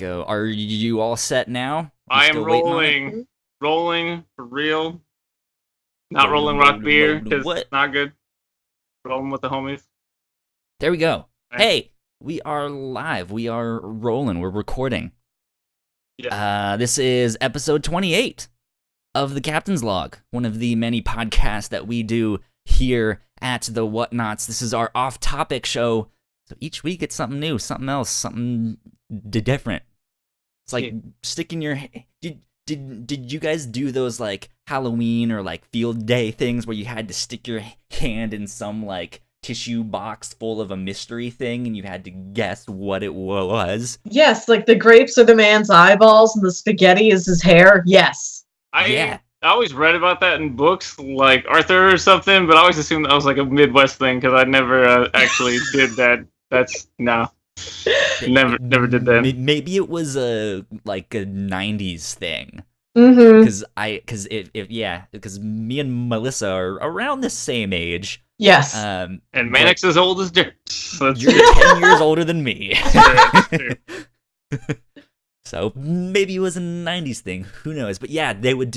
go. Are you all set now? You I am still waiting on it? rolling for real. Not rolling rock beer Rolling, because what? not good. Rolling with the homies. There we go. Okay. Hey, we are live. We are rolling. We're recording. Yeah. This is episode 28 of the Captain's Log, one of the many podcasts that we do here at the Whatnauts. This is our off-topic show. So each week it's something new, something else, something different. It's like sticking your did you guys do those like Halloween or like field day things where you had to stick your hand in some like tissue box full of a mystery thing and you had to guess what it was? Yes, like the grapes are the man's eyeballs and the spaghetti is his hair. Yes. I always read about that in books, like Arthur or something, but I always assumed that was like a Midwest thing because I never actually did that. That's no. Never did that. Maybe it was a like a 90s thing. Mm-hmm. Because me and Melissa are around the same age. Yes. And Mannix is old as dirt. So you're 10 years older than me. So maybe it was a 90s thing. Who knows? But yeah, they would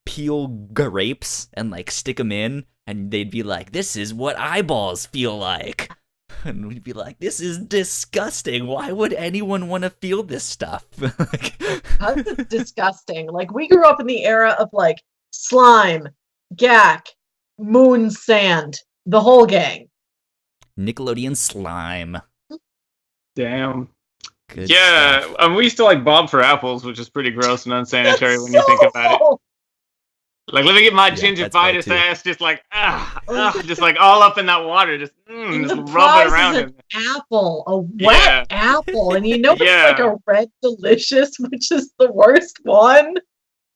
peel grapes and like stick them in, and they'd be like, "This is what eyeballs feel like." And we'd be like, "This is disgusting. Why would anyone want to feel this stuff?" That's disgusting. Like, we grew up in the era of like slime, gack, moon sand, the whole gang. Nickelodeon slime. Damn. Good yeah, stuff. We used to like bob for apples, which is pretty gross and unsanitary when you think about it. Like, let me get my gingivitis ass just like, just like all up in that water, just rub it around. An apple, a wet apple, and you know it's like a red delicious, which is the worst one.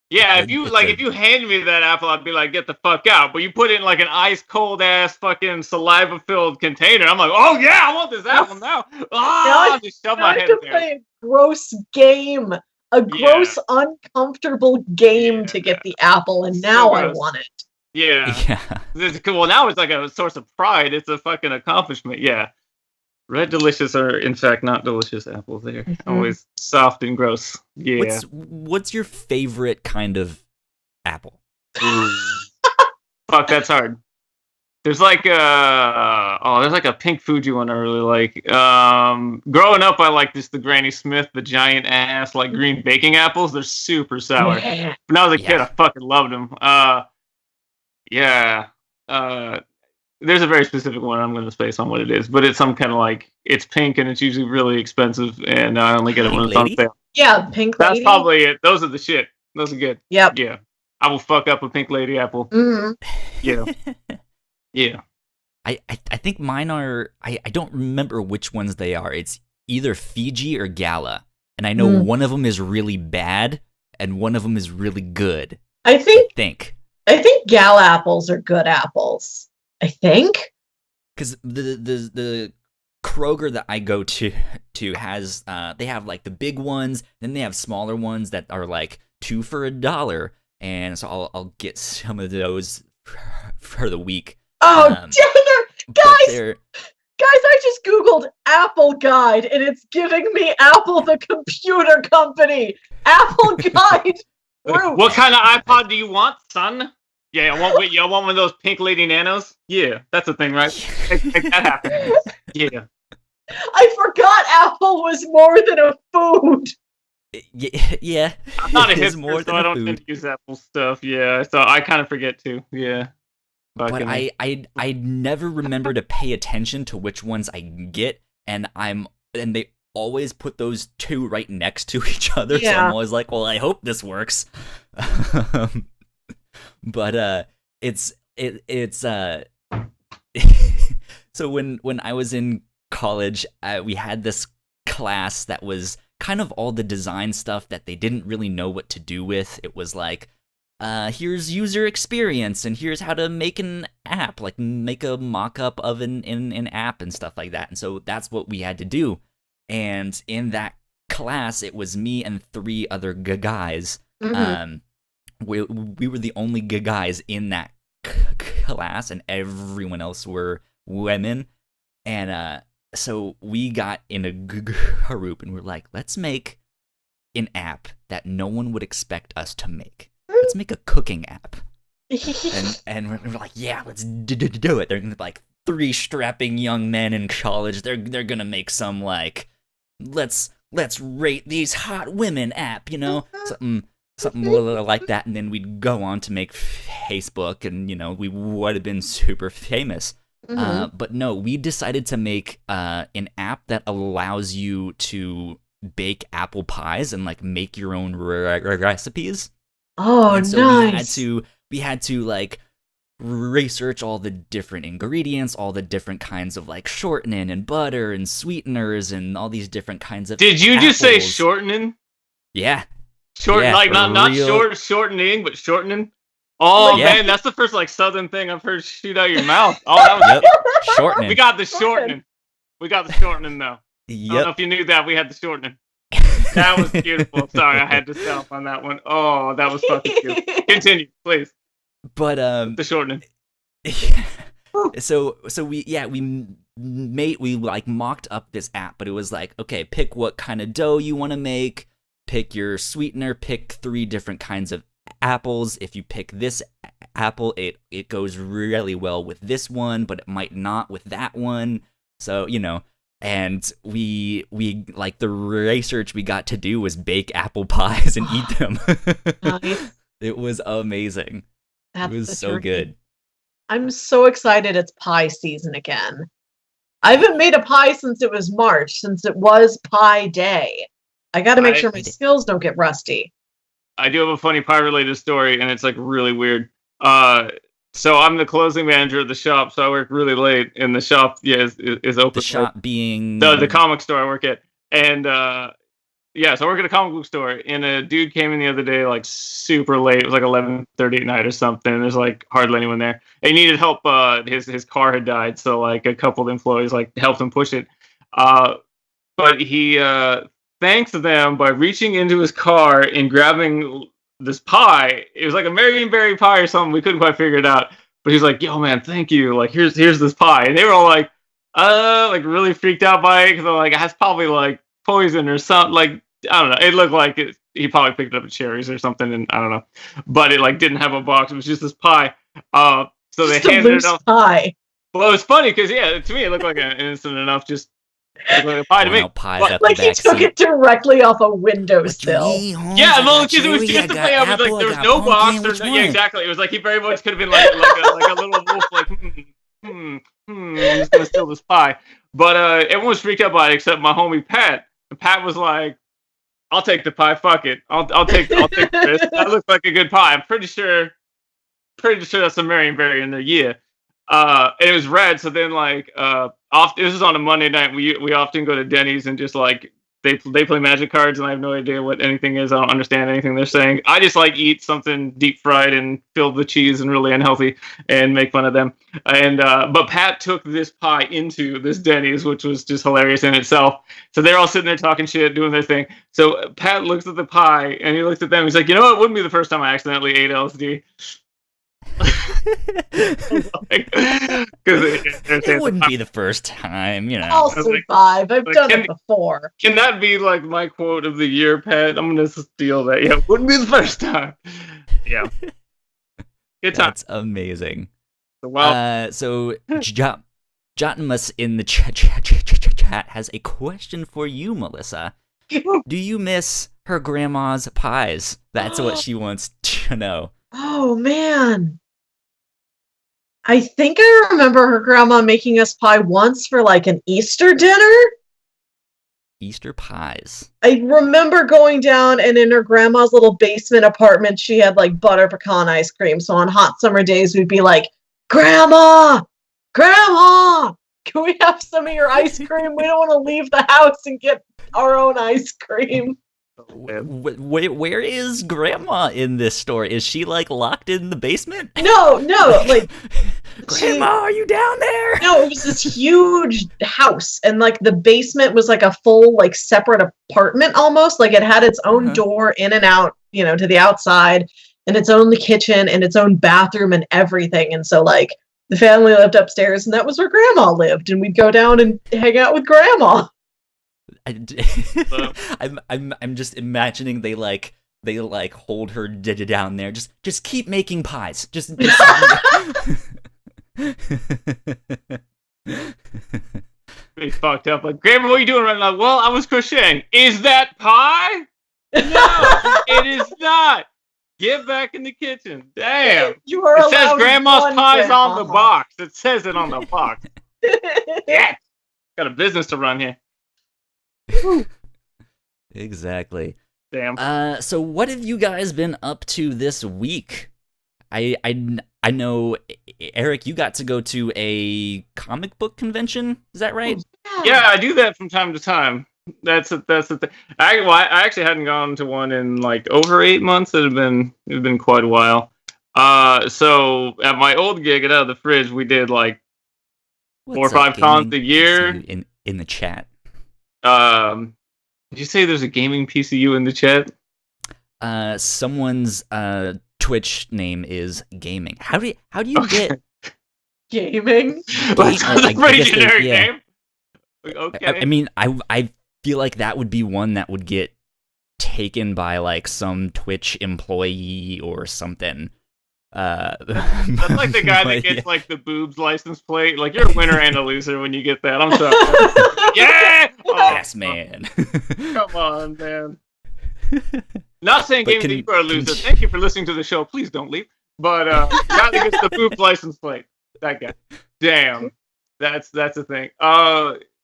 Yeah, if you hand me that apple, I'd be like, get the fuck out. But you put it in like an ice cold ass fucking saliva filled container. I'm like, oh yeah, I want this apple now. I just shove my head in there. Play a gross game, a gross, uncomfortable game to get the apple, and now I want it. Yeah. Well, now it's like a source of pride. It's a fucking accomplishment. Yeah. Red delicious are in fact not delicious apples. They're always soft and gross. Yeah. What's your favorite kind of apple? Fuck, that's hard. There's like there's like a pink Fuji one I really like. Growing up, I like just the Granny Smith, the giant ass like green baking apples. They're super sour. Yeah. When I was a kid, I fucking loved them. There's a very specific one. I'm going to space on what it is, but it's some kind of like, it's pink and it's usually really expensive, and I only get it when it's on sale. Yeah, pink lady. That's probably it. Those are the shit. Those are good. Yep. Yeah. I will fuck up a pink lady apple. Mm-hmm. Yeah. Yeah. I think mine are, I don't remember which ones they are. It's either Fiji or Gala. And I know one of them is really bad and one of them is really good. I think Gala apples are good apples. I think. Because the Kroger that I go to has they have like the big ones, then they have smaller ones that are like 2 for $1, and so I'll get some of those for the week. Oh, guys, I just Googled Apple Guide and it's giving me Apple the computer company. Apple Guide. What kind of iPod do you want, son? Yeah, I want one of those pink lady nanos. Yeah, that's a thing, right? Make that happen. Yeah. I forgot Apple was more than a food. Yeah. I'm not a hipster, so I don't tend to use Apple stuff. Yeah, so I kind of forget too. Yeah. But I never remember to pay attention to which ones I get, and they always put those two right next to each other. Yeah. So I'm always like, well, I hope this works. But it's so when I was in college, we had this class that was kind of all the design stuff that they didn't really know what to do with. It was like, here's user experience and here's how to make an app, like make a mock-up of an app and stuff like that. And so that's what we had to do. And in that class, it was me and 3 other guys. We were the only guys in that class, and everyone else were women. And So we got in a group and we're like, let's make an app that no one would expect us to make. Let's make a cooking app. and we're like, yeah, let's do it. They're like 3 strapping young men in college. They're gonna make some like, let's rate these hot women app, you know, something like that. And then we'd go on to make Facebook, and you know, we would have been super famous. But no, we decided to make an app that allows you to bake apple pies and like make your own recipes. Oh, and so nice. we had to like research all the different ingredients, all the different kinds of like shortening and butter and sweeteners and all these different kinds of Did you apples. just say shortening? Yeah. Like not shortening, but shortening. Oh man, that's the first like southern thing I've heard shoot out your mouth. Oh, that was shortening. We got the shortening. We got the shortening though. Yep. I don't know if you knew that we had the shortening. That was beautiful. Sorry, I had to stop on that one. Oh, that was fucking beautiful. Continue, please. But the shortening. So we like mocked up this app, but it was like, okay, pick what kind of dough you want to make, pick your sweetener, pick 3 different kinds of apples. If you pick this apple, it goes really well with this one, but it might not with that one. So, you know, and we like the research we got to do was bake apple pies and eat them. Nice. It was amazing. It was so good. I'm so excited it's pie season again. I haven't made a pie since it was March, since it was Pie Day. I got to make sure my skills don't get rusty. I do have a funny pie-related story, and it's like really weird. So I'm the closing manager of the shop, so I work really late, and the shop is open. The shop being the comic store I work at, and so I work at a comic book store, and a dude came in the other day like super late. It was like 11:30 at night or something. There's like hardly anyone there. And he needed help. His car had died, so like a couple of employees like helped him push it. But he thanked them by reaching into his car and grabbing this pie. It was like a marionberry pie or something. We couldn't quite figure it out. But he was like, "Yo, man, thank you. Like, here's this pie." And they were all like really freaked out by it because they're like, "That's probably like poison or something." Like, I don't know. It looked like he probably picked it up at Cherries or something, and I don't know. But it like didn't have a box. It was just this pie. So just they handed it up. Pie. Well, it was funny because to me it looked like an innocent enough just. Like a pie to me. Like he took it directly off a windowsill. Yeah, well, because it was just the play. I was like, there was no box. Yeah, exactly. It was like he very much could have been like a little wolf, like, I'm just gonna steal this pie. But everyone was freaked out by it except my homie Pat. And Pat was like, I'll take the pie. Fuck it. I'll take this. That looks like a good pie. I'm pretty sure that's a marionberry in there. Yeah. And it was red. So then like this is on a Monday night. We often go to Denny's and just like they play Magic cards, and I have no idea what anything is. I don't understand anything they're saying. I just like eat something deep fried and filled with cheese and really unhealthy and make fun of them. And but Pat took this pie into this Denny's, which was just hilarious in itself. So they're all sitting there talking shit, doing their thing. So Pat looks at the pie and he looks at them. He's like, you know what? It wouldn't be the first time I accidentally ate LSD. It wouldn't be the first time, you know. I'll survive. I've done it before. Can that be like my quote of the year, Pat? I'm gonna steal that. Yeah, it wouldn't be the first time. Yeah. Good time. That's amazing. So Jotimus in the chat has a question for you, Melissa. Do you miss her grandma's pies? That's what she wants to know. Oh, man. I think I remember her grandma making us pie once for like an Easter dinner. Easter pies. I remember going down, and in her grandma's little basement apartment, she had like butter pecan ice cream. So on hot summer days, we'd be like, Grandma, can we have some of your ice cream? We don't want to leave the house and get our own ice cream. Where is Grandma in this story? Is she like locked in the basement? No, like Grandma, are you down there? No, it was this huge house, and like the basement was like a full like separate apartment almost. Like it had its own door in and out, to the outside, and its own kitchen and its own bathroom and everything. And so like The family lived upstairs, and that was where Grandma lived, and we'd go down and hang out with Grandma. I'm just imagining they hold her down there. Just keep making pies. Just Be fucked up. Like, Grandma, what are you doing right now? Well, I was crocheting. Is that pie? No, it is not. Get back in the kitchen. Damn. You are it says allowed Grandma's one, pie's Grandma. on the box. It says it on the box. Yeah. Got a business to run here. Exactly. Damn. So what have you guys been up to this week? I know, Eric, you got to go to a comic book convention. Is that right? Yeah, I do that from time to time. That's the thing. I actually hadn't gone to one in like over 8 months. It had been quite a while. So at my old gig at Out of the Fridge, we did like 4 or 5 cons a year. In the chat. Did you say there's a gaming PCU in the chat? Someone's Twitch name is gaming. How do you get gaming? That's a pretty generic name. Okay. I mean, I feel like that would be one that would get taken by like some Twitch employee or something. That's like the guy that gets like the boobs license plate. Like, you're a winner and a loser when you get that. I'm sorry. Yeah. Yes, man. Come on, man. Not saying gaming that you are a loser. Thank you for listening to the show. Please don't leave. But guy that gets the boobs license plate. That guy. Damn. That's the thing.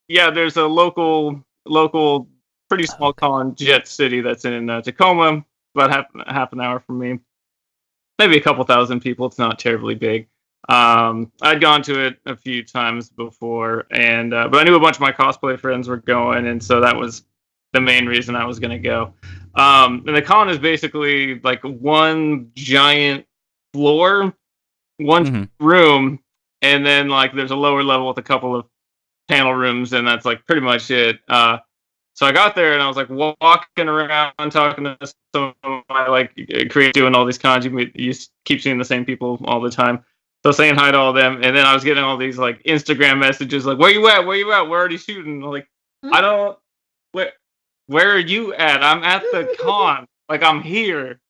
Yeah, there's a local, pretty small con, Jet City, that's in Tacoma, about half an hour from me. Maybe a couple thousand people. It's not terribly big. I'd gone to it a few times before, and but I knew a bunch of my cosplay friends were going, and so that was the main reason I was going to go. And the con is basically like one giant floor, one room, and then like there's a lower level with a couple of panel rooms, and that's like pretty much it. So I got there and I was like walking around talking to some of my like creators doing all these cons. You keep seeing the same people all the time. So saying hi to all of them, and then I was getting all these like Instagram messages like, "Where you at? Where you at? We're already shooting." I'm like, I don't. Where are you at? I'm at the con. Like, I'm here.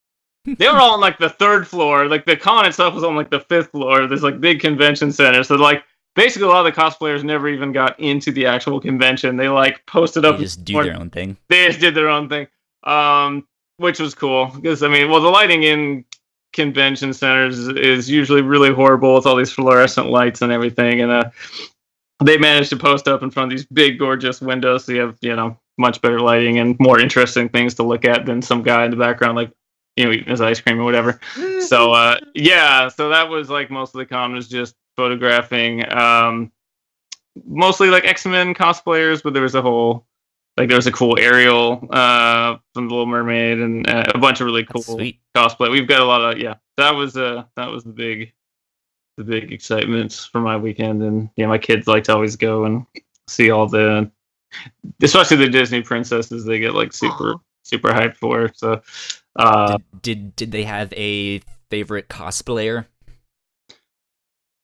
They were all on like the 3rd floor. Like, the con itself was on like the 5th floor. There's like big convention center. So like basically a lot of the cosplayers never even got into the actual convention. They like posted up. They just do their own thing. They just did their own thing, which was cool. Because I mean, well, the lighting in convention centers is usually really horrible. It's all these fluorescent lights and everything, and they managed to post up in front of these big, gorgeous windows, so you have much better lighting and more interesting things to look at than some guy in the background, like eating his ice cream or whatever. So yeah, so that was like most of the con was just photographing, mostly like X-Men cosplayers, but there was a cool Ariel from The Little Mermaid and a bunch of really cool cosplay. We've got a lot of that was the big excitements for my weekend, and my kids like to always go and see all especially the Disney princesses. They get like super hyped for. So did they have a favorite cosplayer?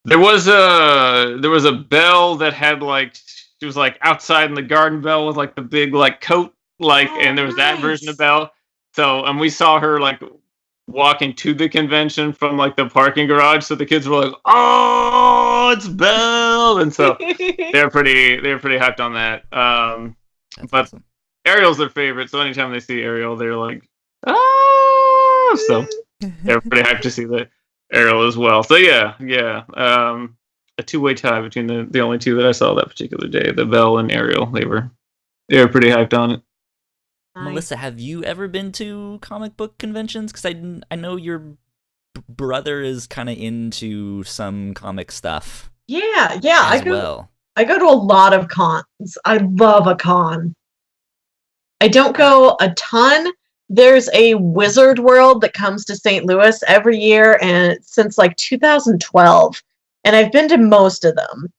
There was a Belle that had like, she was like outside in the garden Belle with like the big like coat, like, and there was that version of Belle. So, and we saw her like walking to the convention from like the parking garage. So the kids were like, "Oh, it's Belle!" And so they're pretty hyped on that. But awesome. Ariel's their favorite. So anytime they see Ariel, they're like, "Oh!" So they're pretty hyped to see the Ariel as well. So yeah. A two-way tie between the only two that I saw that particular day, the Belle and Ariel. They were pretty hyped on it. Melissa, have you ever been to comic book conventions? Because I know your brother is kind of into some comic stuff. Yeah. I go to a lot of cons. I love a con. I don't go a ton. There's a Wizard World that comes to St. Louis every year, and since like 2012. And I've been to most of them,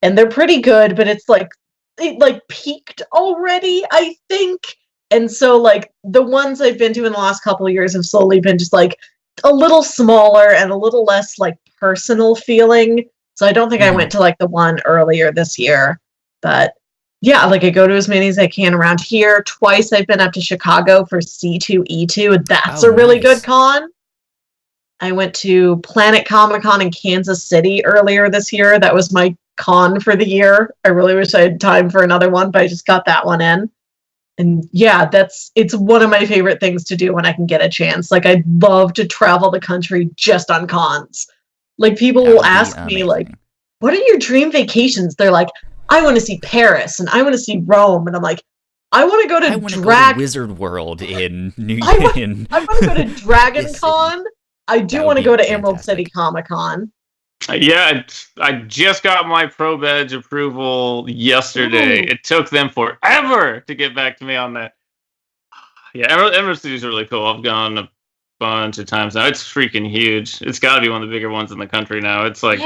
and they're pretty good, but it's like it peaked already, I think. And so like the ones I've been to in the last couple of years have slowly been just like a little smaller and a little less like personal feeling. So I don't think I went to like the one earlier this year, but yeah, like I go to as many as I can around here. Twice I've been up to Chicago for C2E2. That's a really good con. I went to Planet Comic Con in Kansas City earlier this year. That was my con for the year. I really wish I had time for another one, but I just got that one in. And yeah, it's one of my favorite things to do when I can get a chance. Like, I'd love to travel the country just on cons. Like, people will ask me, like, what are your dream vacations? They're like, I want to see Paris and I want to see Rome. And I'm like, I want to go to Wizard World in New York. I want to go to Dragon Con. I do want to go to Emerald City Comic Con. Yeah, I just got my Pro Badge approval yesterday. Ooh. It took them forever to get back to me on that. Yeah, Emerald City is really cool. I've gone a bunch of times now. It's freaking huge. It's got to be one of the bigger ones in the country now. It's like,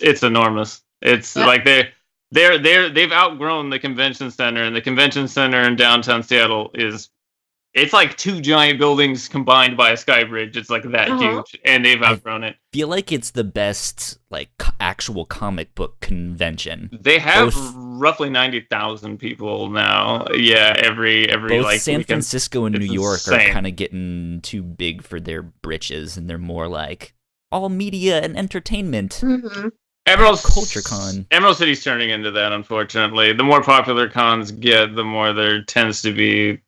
it's enormous. It's like they've outgrown the convention center, and the convention center in downtown Seattle it's like 2 giant buildings combined by a sky bridge. It's like that huge, and they've outgrown it. I feel like it's the best like actual comic book convention. They have roughly 90,000 people now. Yeah, every both like San weekend. Francisco and New York are kind of getting too big for their britches, and they're more like all media and entertainment. Mm-hmm. Culture Con. Emerald City's turning into that, unfortunately. The more popular cons get, the more there tends to be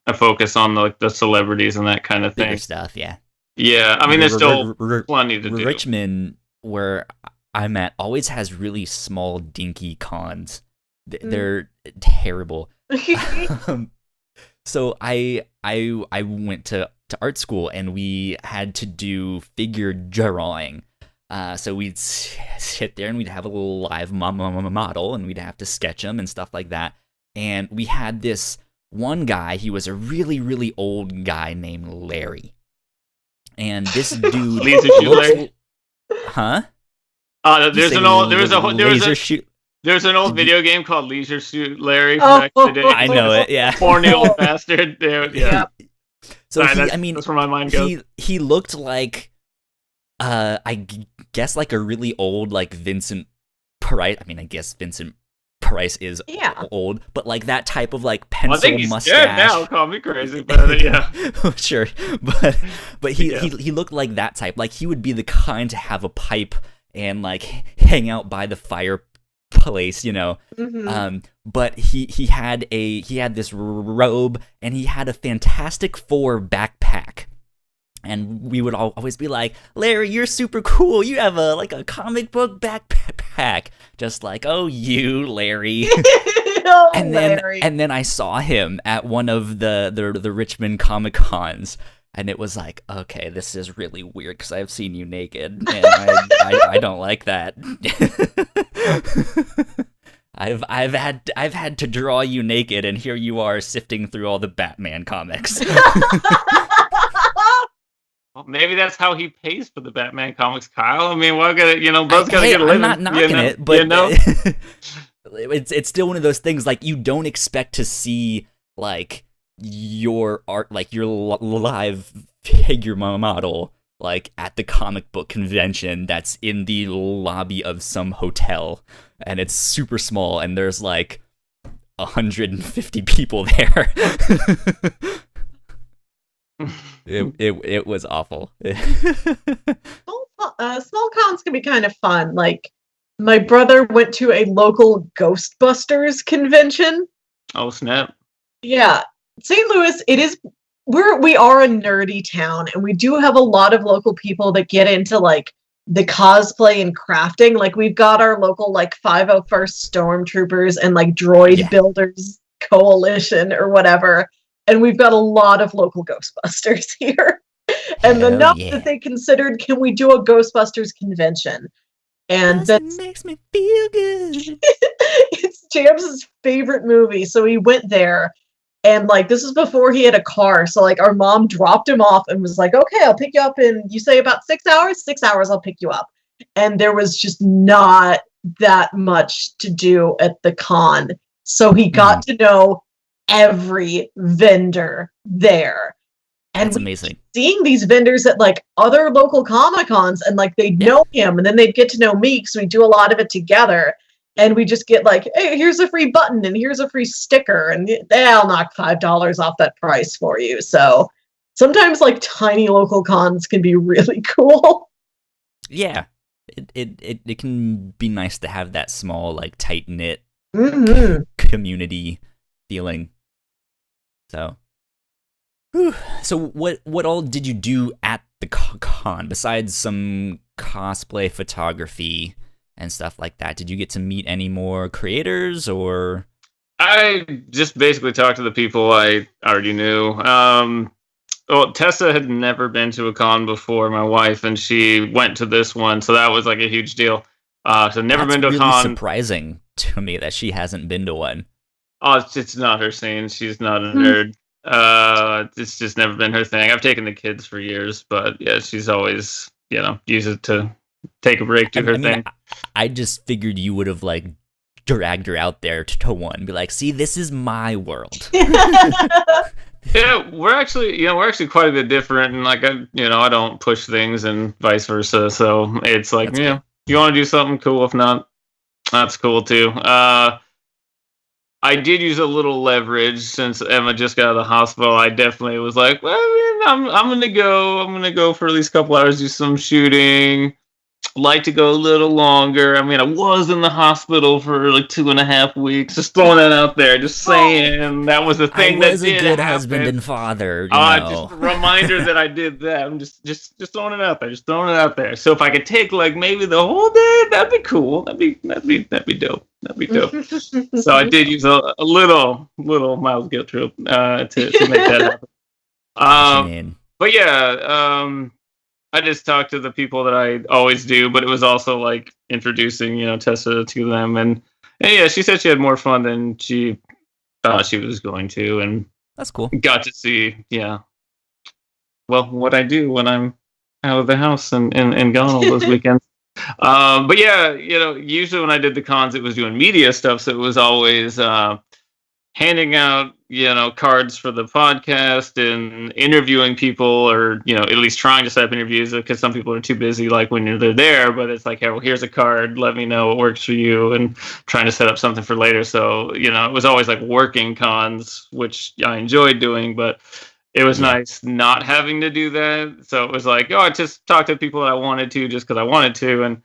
a focus on the celebrities and that kind of thing. Bigger stuff, yeah. Yeah, I mean, there's still plenty to do. Richmond, where I'm at, always has really small, dinky cons. They're terrible. So I went to art school, and we had to do figure drawing. So we'd sit there, and we'd have a little live model, and we'd have to sketch them and stuff like that. And we had this one guy, he was a really, really old guy named Larry. And this dude Larry? Huh? There's an old video game called Leisure Suit Larry from back in the day. I know it, yeah. Horny old bastard. Yeah. So that's where my mind goes. He looked like I guess like a really old like Vincent Price. I mean, I guess Vincent Price is old, but like that type of like pencil I think he's mustache. Dead now, call me crazy, but yeah. Sure, but he looked like that type. Like he would be the kind to have a pipe and like hang out by the fireplace, you know. Mm-hmm. But he had this robe, and he had a Fantastic Four backpack. And we would always be like, Larry, you're super cool. You have a comic book backpack. Just like, oh, you, Larry. and then I saw him at one of the Richmond Comic Cons. And it was like, okay, this is really weird because I've seen you naked. And I don't like that. I've had to draw you naked, and here you are sifting through all the Batman comics. Well, maybe that's how he pays for the Batman comics, Kyle. I mean, Buzz gotta get a living. I'm not knocking it, but it's still one of those things. Like, you don't expect to see like your art, like your live figure model, like at the comic book convention that's in the lobby of some hotel, and it's super small, and there's like 150 people there. It was awful. Small cons can be kind of fun. Like, my brother went to a local Ghostbusters convention. Oh, snap. Yeah. St. Louis, we are a nerdy town, and we do have a lot of local people that get into like the cosplay and crafting. Like, we've got our local like 501st Stormtroopers and like Droid Builders Coalition or whatever. And we've got a lot of local Ghostbusters here. And enough that they considered, can we do a Ghostbusters convention? And that makes me feel good. It's James's favorite movie. So he went there, and like, this is before he had a car. So like, our mom dropped him off and was like, okay, I'll pick you up in, you say about 6 hours? 6 hours, I'll pick you up. And there was just not that much to do at the con. So he got to know every vendor there. And That's amazing. Seeing these vendors at like other local Comic Cons, and like they'd know him, and then they'd get to know me because we do a lot of it together. And we just get like, hey, here's a free button and here's a free sticker, and they'll knock $5 off that price for you. So sometimes like tiny local cons can be really cool. Yeah, it can be nice to have that small, like, tight knit community feeling. So. So what all did you do at the con besides some cosplay photography and stuff like that? Did you get to meet any more creators, or? I just basically talked to the people I already knew. Well, Tessa had never been to a con before, my wife, and she went to this one, so that was like a huge deal. So never been to a con. That's really surprising to me that she hasn't been to one. Oh, it's not her scene. She's not a nerd. It's just never been her thing. I've taken the kids for years, but yeah, she's always, used it to take a break, do her thing. I just figured you would have like dragged her out there to one, be like, see, this is my world. Yeah, we're actually quite a bit different, and like I don't push things and vice versa. So it's like, if you want to do something, cool. If not, that's cool too. I did use a little leverage since Emma just got out of the hospital. I definitely was like, well, I'm gonna go for at least a couple hours, do some shooting. Like to go a little longer. I mean, I was in the hospital for like 2.5 weeks. Just throwing that out there. Just saying that was the thing that did happen. I was a good husband and father. Just a reminder that I did that. I'm just throwing it out there. Just throwing it out there. So if I could take like maybe the whole day, that'd be cool. That'd be dope. That'd be dope. So I did use a little mild guilt trip to make that happen. But yeah. I just talked to the people that I always do, but it was also like introducing, Tessa to them, and yeah, she said she had more fun than she thought she was going to, and that's cool. Got to see, what I do when I'm out of the house and gone all those weekends. But yeah, usually when I did the cons, it was doing media stuff, so it was always handing out, cards for the podcast and interviewing people, or, at least trying to set up interviews, because some people are too busy, like when they're there, but it's like, hey, well, here's a card, let me know what works for you, and trying to set up something for later. So, it was always like working cons, which I enjoyed doing, but it was nice not having to do that. So it was like, I just talked to people that I wanted to, just because I wanted to. And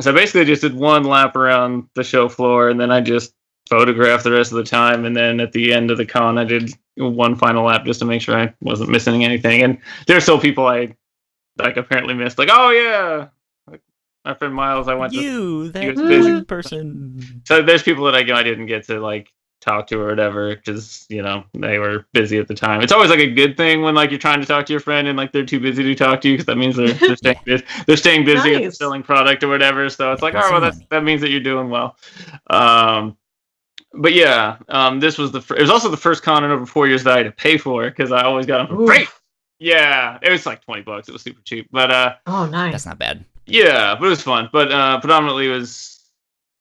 so I basically just did one lap around the show floor, and then I just photographed the rest of the time, and then at the end of the con I did one final lap just to make sure I wasn't missing anything. And there's still people I like apparently missed, like, oh yeah, like my friend Miles, I went to that busy person. So there's people that I didn't get to like talk to or whatever, because they were busy at the time. It's always like a good thing when like you're trying to talk to your friend and like they're too busy to talk to you, because that means they're staying busy. They're staying busy at selling product or whatever. So it's like, oh well, that means that you're doing well. But yeah, this was it was also the first con in over 4 years that I had to pay for, because I always got them for free. Yeah, it was like $20. It was super cheap, but oh, nice. That's not bad. Yeah, but it was fun. But predominantly it was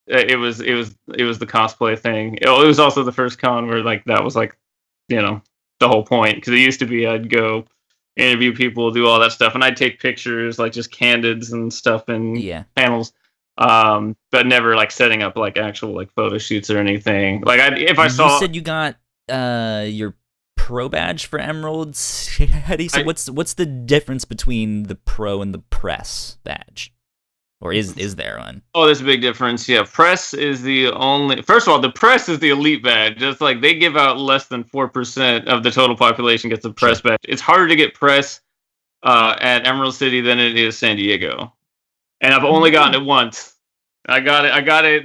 the cosplay thing. It was also the first con where like that was like, the whole point, because it used to be I'd go interview people, do all that stuff, and I'd take pictures, like just candids and stuff in panels. But never like setting up like actual like photo shoots or anything. Like you said you got your pro badge for Emeralds. How do you say, what's the difference between the pro and the press badge, or is there one? Oh, there's a big difference. Yeah, press is the only. First of all, the press is the elite badge. It's like they give out less than 4% of the total population gets a press badge. It's harder to get press at Emerald City than it is San Diego. And I've only gotten it once. I got it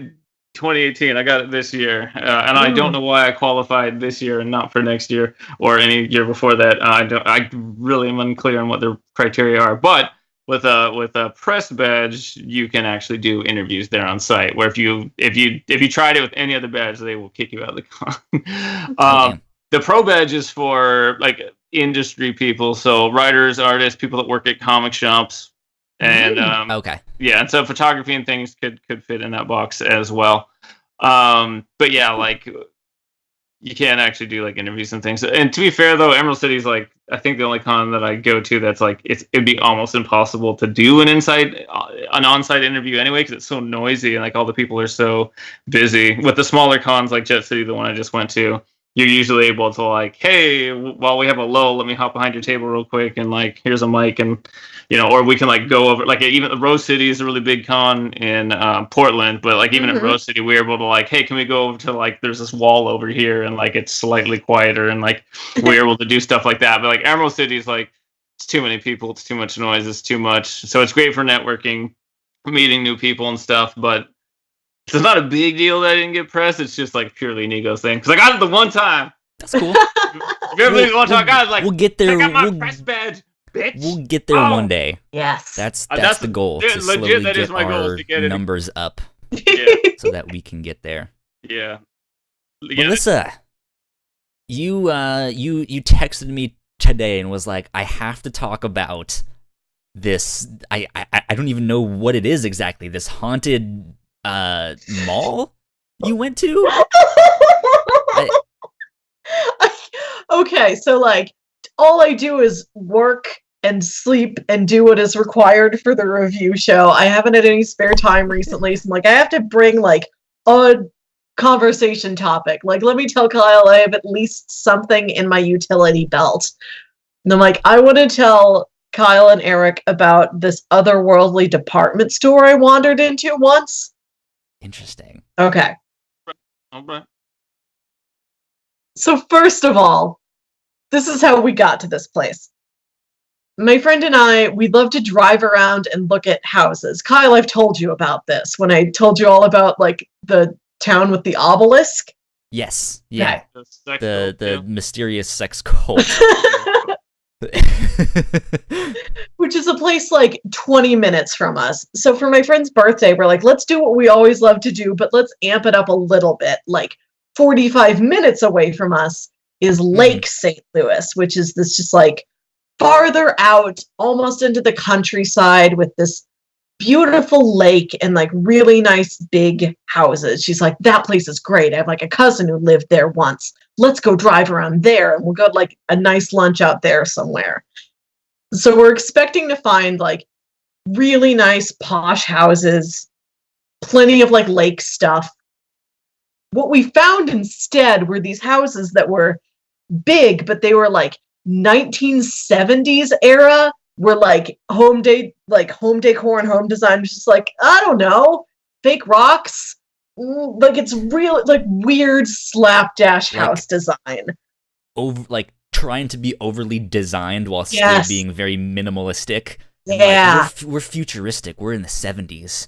2018. I got it this year. And I don't know why I qualified this year and not for next year or any year before that. I really am unclear on what the criteria are. But with a press badge, you can actually do interviews there on site. Where if you tried it with any other badge, they will kick you out of the con. The pro badge is for like industry people, so writers, artists, people that work at comic shops. And and so photography and things could fit in that box as well. But yeah, like you can't actually do like interviews and things. And to be fair though, Emerald City is like I think the only con that I go to that's like it'd be almost impossible to do an on-site interview anyway because it's so noisy and like all the people are so busy. With the smaller cons like Jet City, the one I just went to, you're usually able to like, hey, while we have a lull, let me hop behind your table real quick and like here's a mic and or we can like go over like even Rose City is a really big con in Portland, but like even in Rose City, we were able to like, hey, can we go over to like there's this wall over here and like it's slightly quieter and like we're able to do stuff like that. But like Emerald City is like it's too many people, it's too much noise, it's too much. So it's great for networking, meeting new people and stuff, but it's not a big deal that I didn't get press. It's just like purely an ego thing. Because I got it the one time. That's cool. If you ever leave one time, guys, like we'll get there. I got my press badge. Bitch. We'll get there one day. Yes. That's the goal. To slowly get our numbers up so that we can get there. Yeah. Melissa, you texted me today and was like, I have to talk about this. I don't even know what it is exactly. This haunted mall you went to? Okay, so like all I do is work and sleep and do what is required for the review show. I haven't had any spare time recently, so I'm like I have to bring like a conversation topic. Like let me tell Kyle I have at least something in my utility belt. And I'm like, I want to tell Kyle and Eric about this otherworldly department store I wandered into once. Interesting. Okay. Okay. So first of all, this is how we got to this place. My friend and I, we love to drive around and look at houses. Kyle, I've told you about this when I told you all about like the town with the obelisk. Yes. Yeah. Okay. The mysterious sex cult. Which is a place like 20 minutes from us. So for my friend's birthday, we're like, let's do what we always love to do, but let's amp it up a little bit. Like 45 minutes away from us is Lake St. Louis, which is this just like farther out, almost into the countryside with this beautiful lake and like really nice big houses. She's like, that place is great. I have like a cousin who lived there once. Let's go drive around there and we'll go to like a nice lunch out there somewhere. So we're expecting to find like really nice posh houses, plenty of like lake stuff. What we found instead were these houses that were big, but they were like 1970s era, where like home decor and home design was just like, I don't know, fake rocks. Like it's real, like weird slapdash house design. Like trying to be overly designed while still being very minimalistic. Yeah. Like, we're futuristic. We're in the 70s.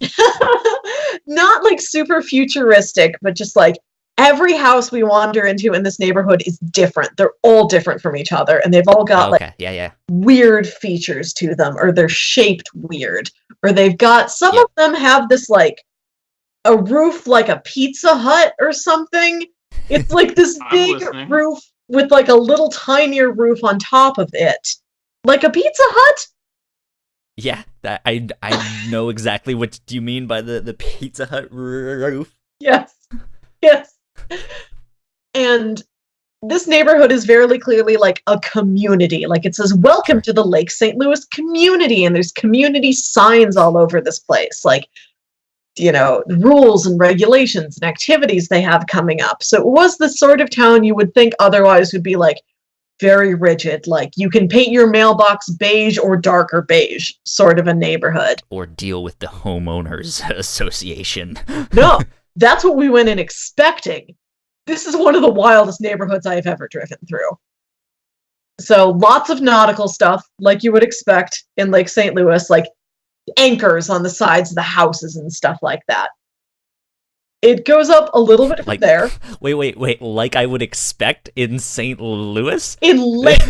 Not like super futuristic, but just like every house we wander into in this neighborhood is different. They're all different from each other, and they've all got weird features to them, or they're shaped weird, or they've got some of them have this like a roof like a Pizza Hut or something. It's like this big roof with like a little tinier roof on top of it, like a Pizza Hut. Yeah, I know exactly what you mean by the Pizza Hut roof. Yes. And this neighborhood is very clearly like a community. Like it says, welcome to the Lake St. Louis community. And there's community signs all over this place. Like, rules and regulations and activities they have coming up. So it was the sort of town you would think otherwise would be like very rigid. Like you can paint your mailbox beige or darker beige sort of a neighborhood. Or deal with the homeowners association. No, that's what we went in expecting. This is one of the wildest neighborhoods I have ever driven through. So lots of nautical stuff, like you would expect in Lake St. Louis, like anchors on the sides of the houses and stuff like that. It goes up a little bit from there. Wait. Like I would expect in St. Louis? In Lake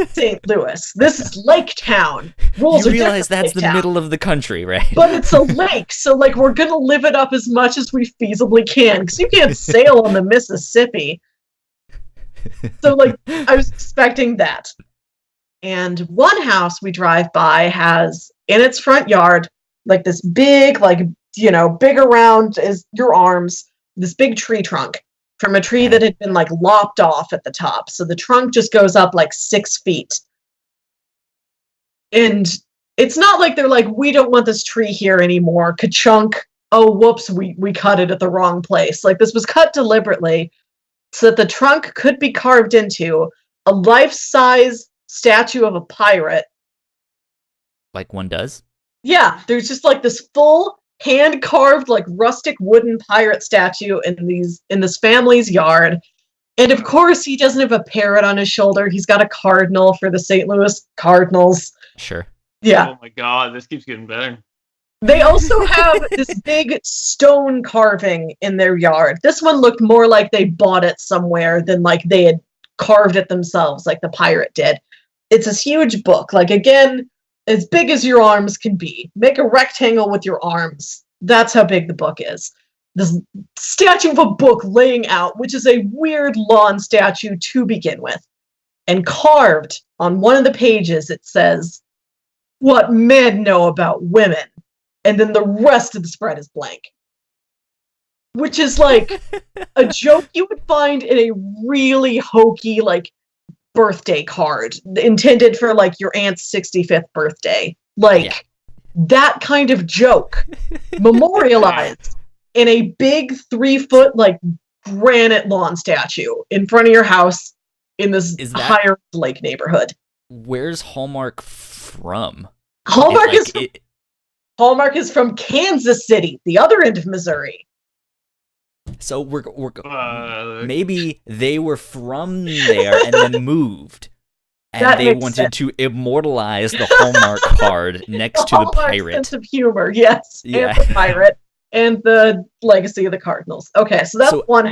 St. Louis. This is Lake Town. Rules you realize that's the middle of the country, right? But it's a lake, so like we're going to live it up as much as we feasibly can, because you can't sail on the Mississippi. So like I was expecting that. And one house we drive by has in its front yard like this big, like big around as your arms, this big tree trunk from a tree that had been like lopped off at the top. So the trunk just goes up like 6 feet. And it's not like they're like, we don't want this tree here anymore. Ka-chunk. Oh, whoops, we cut it at the wrong place. Like, this was cut deliberately so that the trunk could be carved into a life-size statue of a pirate. Like one does? Yeah, there's just like this full hand-carved, like rustic wooden pirate statue in this family's yard. And of course, he doesn't have a parrot on his shoulder. He's got a cardinal for the St. Louis Cardinals. Sure. Yeah. Oh my god, this keeps getting better. They also have this big stone carving in their yard. This one looked more like they bought it somewhere than like they had carved it themselves, like the pirate did. It's this huge book, like, again, as big as your arms can be. Make a rectangle with your arms. That's how big the book is. This statue of a book laying out, which is a weird lawn statue to begin with. And carved on one of the pages, it says, "What men know about women." And then the rest of the spread is blank. Which is like a joke you would find in a really hokey, like, birthday card intended for like your aunt's 65th birthday. Like, that kind of joke memorialized in a big 3-foot, like, granite lawn statue in front of your house in this higher lake neighborhood. Where's Hallmark from? Hallmark is from Kansas City, the other end of Missouri. So we're maybe they were from there and then moved, and that they wanted to immortalize the Hallmark card next to the pirate. Sense of humor, yes, yeah. And the pirate, and the legacy of the Cardinals. Okay, so that's one.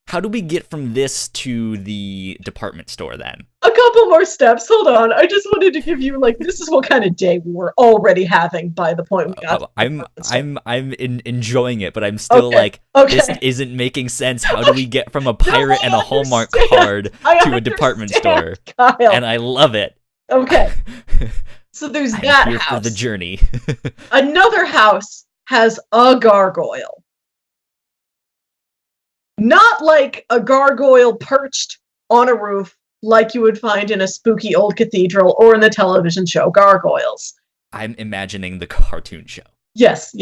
How do we get from this to the department store then? A couple more steps. Hold on. I just wanted to give you, like, this is what kind of day we were already having by the point we got. I'm enjoying it, but I'm still this isn't making sense. How do we get from a pirate and a Hallmark card to a department store? Kyle. And I love it. Okay. So there's I'm that here house. for the journey. Another house has a gargoyle. Not like a gargoyle perched on a roof like you would find in a spooky old cathedral or in the television show Gargoyles. I'm imagining the cartoon show. Yes.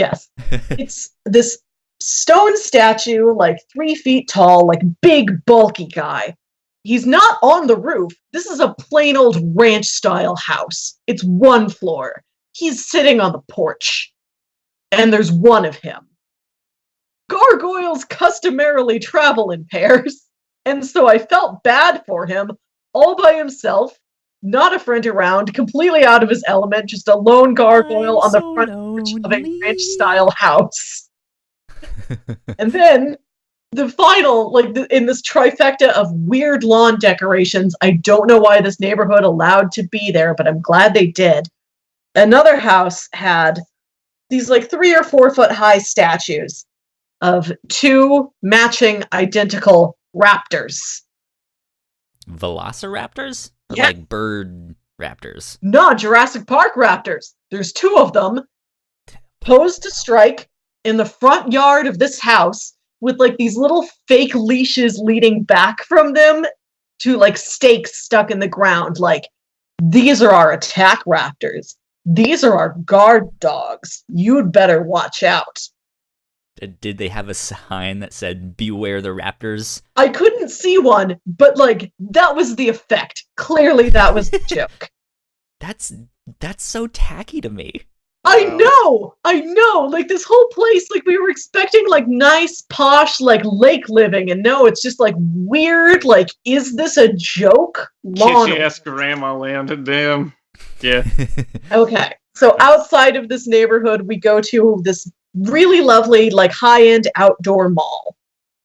It's this stone statue, like 3 feet tall, like big, bulky guy. He's not on the roof. This is a plain old ranch-style house. It's 1 floor. He's sitting on the porch. And there's one of him. Gargoyles customarily travel in pairs, and so I felt bad for him, all by himself, not a friend around, completely out of his element, just a lone gargoyle on the front porch of a ranch-style house. And then, the final, in this trifecta of weird lawn decorations, I don't know why this neighborhood allowed to be there, but I'm glad they did. Another house had these 3 or 4 foot high statues of 2 matching identical raptors. Velociraptors? Or yeah. Like bird raptors? No, Jurassic Park raptors. There's 2 of them posed to strike in the front yard of this house with these little fake leashes leading back from them to stakes stuck in the ground. These are our attack raptors. These are our guard dogs. You'd better watch out. Did they have a sign that said, "Beware the raptors"? I couldn't see one, but that was the effect. Clearly that was the joke. That's so tacky to me. I know! This whole place, we were expecting nice, posh, lake living, and no, it's just weird, is this a joke? Kitschy-ass grandma landed, damn. Yeah. Okay. So outside of this neighborhood, we go to this really lovely, high-end outdoor mall.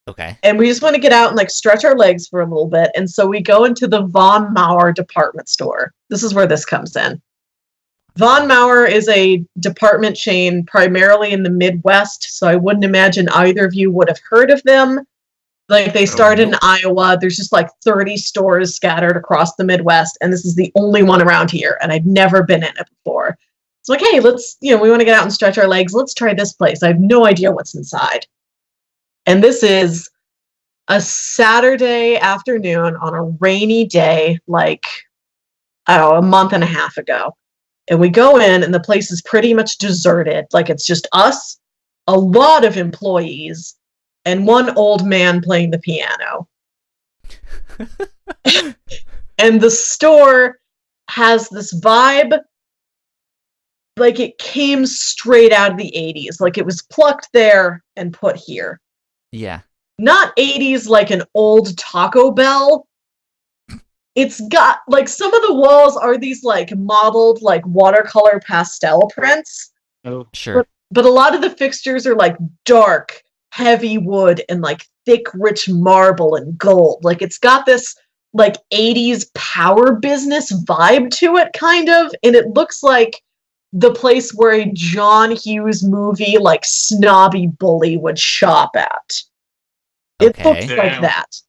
Okay. And we just want to get out and stretch our legs for a little bit. And so we go into the Von Maur department store. This is where this comes in. Von Maur is a department chain primarily in the Midwest, so I wouldn't imagine either of you would have heard of them. They started in Iowa. There's just 30 stores scattered across the Midwest, and this is the only one around here, and I'd never been in it before. It's hey, let's, we want to get out and stretch our legs. Let's try this place. I have no idea what's inside. And this is a Saturday afternoon on a rainy day, like, I don't know, a month and a half ago. And we go in, and the place is pretty much deserted. Like, it's just us, a lot of employees, and one old man playing the piano. And the store has this vibe like it came straight out of the 80s. Like it was plucked there and put here. Yeah. Not 80s like an old Taco Bell. It's got, like, some of the walls are these, like, modeled, like, watercolor pastel prints. Oh, sure. But a lot of the fixtures are, like, dark, heavy wood and, like, thick, rich marble and gold. Like, it's got this, like, 80s power business vibe to it, kind of. And it looks like the place where a John Hughes movie, like, snobby bully would shop at. It looks like that.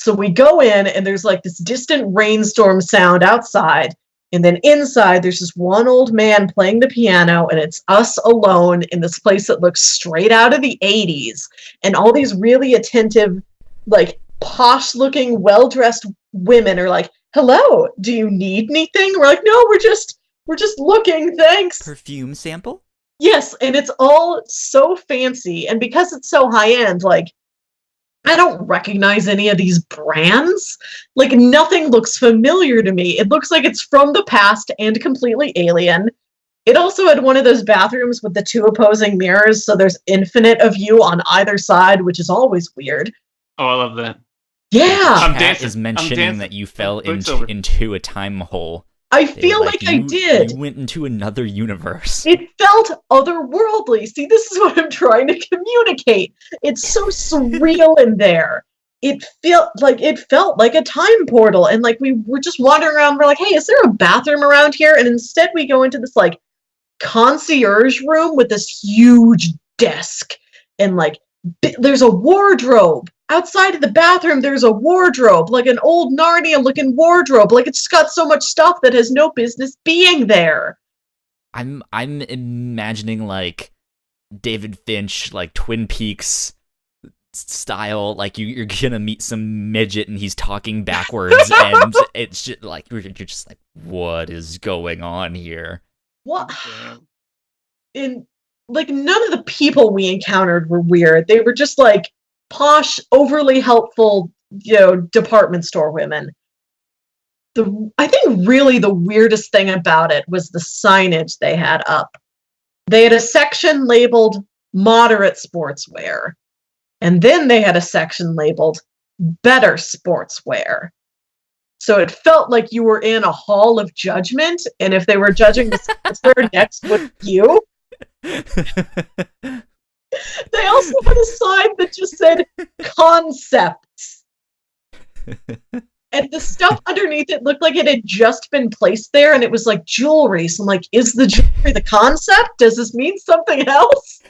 So we go in, and there's, like, this distant rainstorm sound outside. And then inside, there's this one old man playing the piano, and it's us alone in this place that looks straight out of the 80s. And all these really attentive, like, posh-looking, well-dressed women are like, hello, do you need anything? We're like, no, we're just looking, thanks. Perfume sample? Yes, and it's all so fancy. And because it's so high-end, like, I don't recognize any of these brands. Like, nothing looks familiar to me. It looks like it's from the past and completely alien. It also had one of those bathrooms with the two opposing mirrors, so there's infinite of you on either side, which is always weird. Oh, I love that. Yeah. Cat is mentioning that you fell into a time hole. I feel like I did. You went into another universe. It felt otherworldly. See, this is what I'm trying to communicate. It's so surreal in there. It felt like a time portal, and like we were just wandering around. We're like, hey, is there a bathroom around here? And instead, we go into this like concierge room with this huge desk, and like there's a wardrobe. Outside of the bathroom, there's a wardrobe, like an old Narnia-looking wardrobe. Like, it's just got so much stuff that has no business being there. I'm imagining, like, David Finch, like, Twin Peaks style. Like, you're gonna meet some midget, and he's talking backwards, and it's just, like, you're just like, what is going on here? What? And, like, none of the people we encountered were weird. They were just, like, posh, overly helpful, department store women. I think really the weirdest thing about it was the signage they had up. They had a section labeled moderate sportswear, and then they had a section labeled better sportswear. So it felt like you were in a hall of judgment, and if they were judging the sportswear, next would be you. They also had a sign that just said concepts. And the stuff underneath it looked like it had just been placed there, and it was like jewelry. So I'm like, is the jewelry the concept? Does this mean something else?